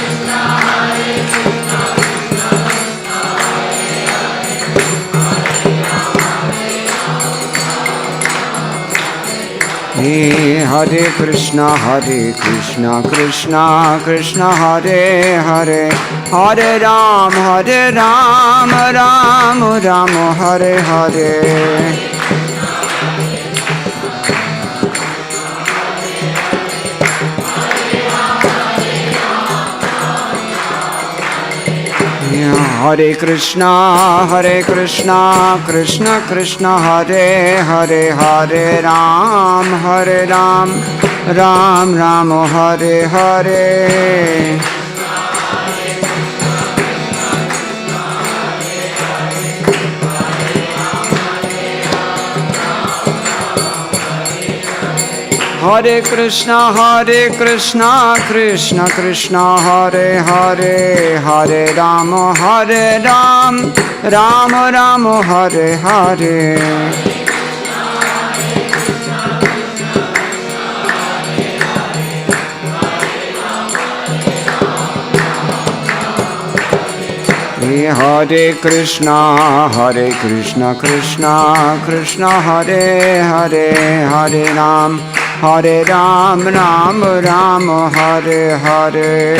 Hare Krishna Krishna Hare Hare Hare Ram Ram Hare Hare Hare Krishna Krishna Hare Hare Hare Ram Ram Hare Hare Hare Krishna Krishna Hare Hare Hare Ram Ram Hare Hare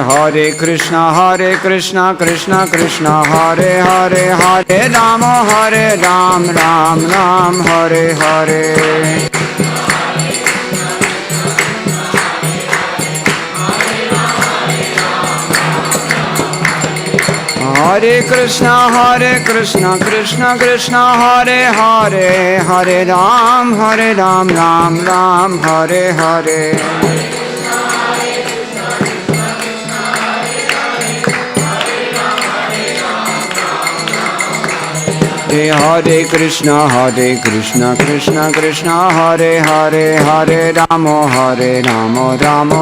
Hare Krishna Krishna Hare Hare Hare Ram Ram Hare Hare Hare Krishna Krishna Hare Hare Hare Ram Ram Hare Hare Hare Krishna Krishna Hare Hare Hare Ram Ram Hare Hare Hare Krishna Krishna Hare Hare Hare Ram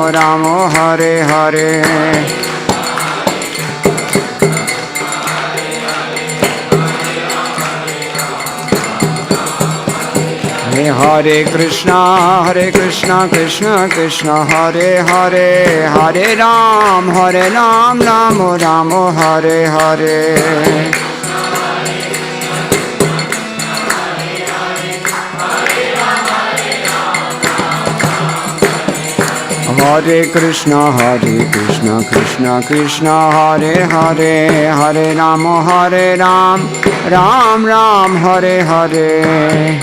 Ram Hare Hare Hare Krishna Krishna Krishna Hare Hare, Hare Ram Ram Ram Hare Hare. Hare Krishna Krishna Krishna Hare Hare, Hare Ram Ram Ram Hare Hare.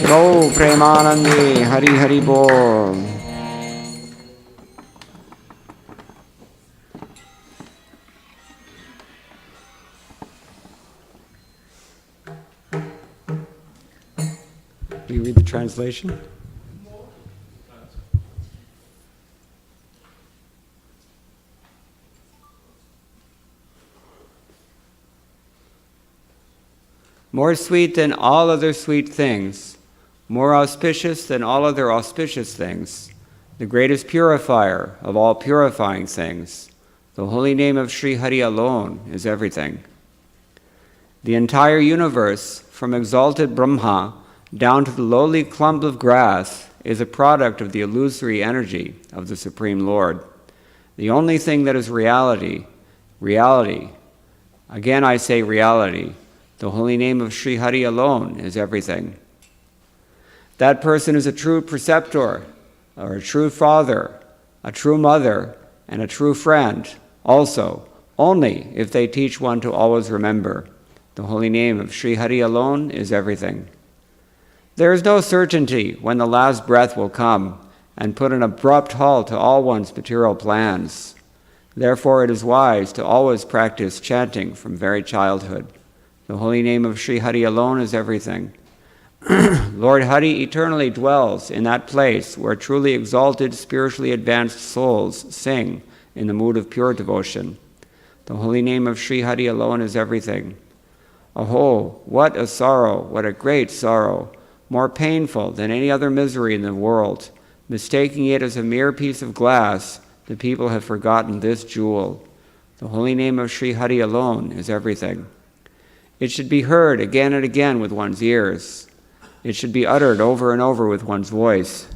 Go Premanande, Hari Hari Bol. Will you read the translation? More sweet than all other sweet things, more auspicious than all other auspicious things, the greatest purifier of all purifying things, the holy name of Sri Hari alone is everything. The entire universe, from exalted Brahma down to the lowly clump of grass, is a product of the illusory energy of the Supreme Lord. The only thing that is reality, again I say reality, the holy name of Sri Hari alone is everything. That person is a true preceptor, or a true father, a true mother, and a true friend, also, only if they teach one to always remember. The holy name of Sri Hari alone is everything. There is no certainty when the last breath will come and put an abrupt halt to all one's material plans. Therefore, it is wise to always practice chanting from very childhood. The holy name of Sri Hari alone is everything. Lord Hari eternally dwells in that place where truly exalted, spiritually advanced souls sing in the mood of pure devotion. The holy name of Sri Hari alone is everything. Oh, what a sorrow, what a great sorrow, more painful than any other misery in the world. Mistaking it as a mere piece of glass, the people have forgotten this jewel. The holy name of Sri Hari alone is everything. It should be heard again and again with one's ears. It should be uttered over and over with one's voice.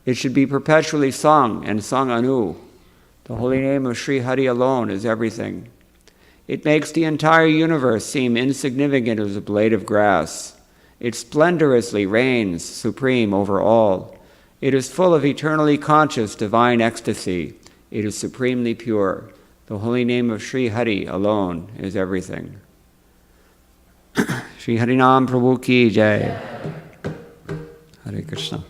It should be perpetually sung and sung anew. The holy name of Sri Hari alone is everything. It makes the entire universe seem insignificant as a blade of grass. It splendorously reigns supreme over all. It is full of eternally conscious divine ecstasy. It is supremely pure. The holy name of Sri Hari alone is everything. Sri Harinam Prabhu ki jai. Hare Krishna.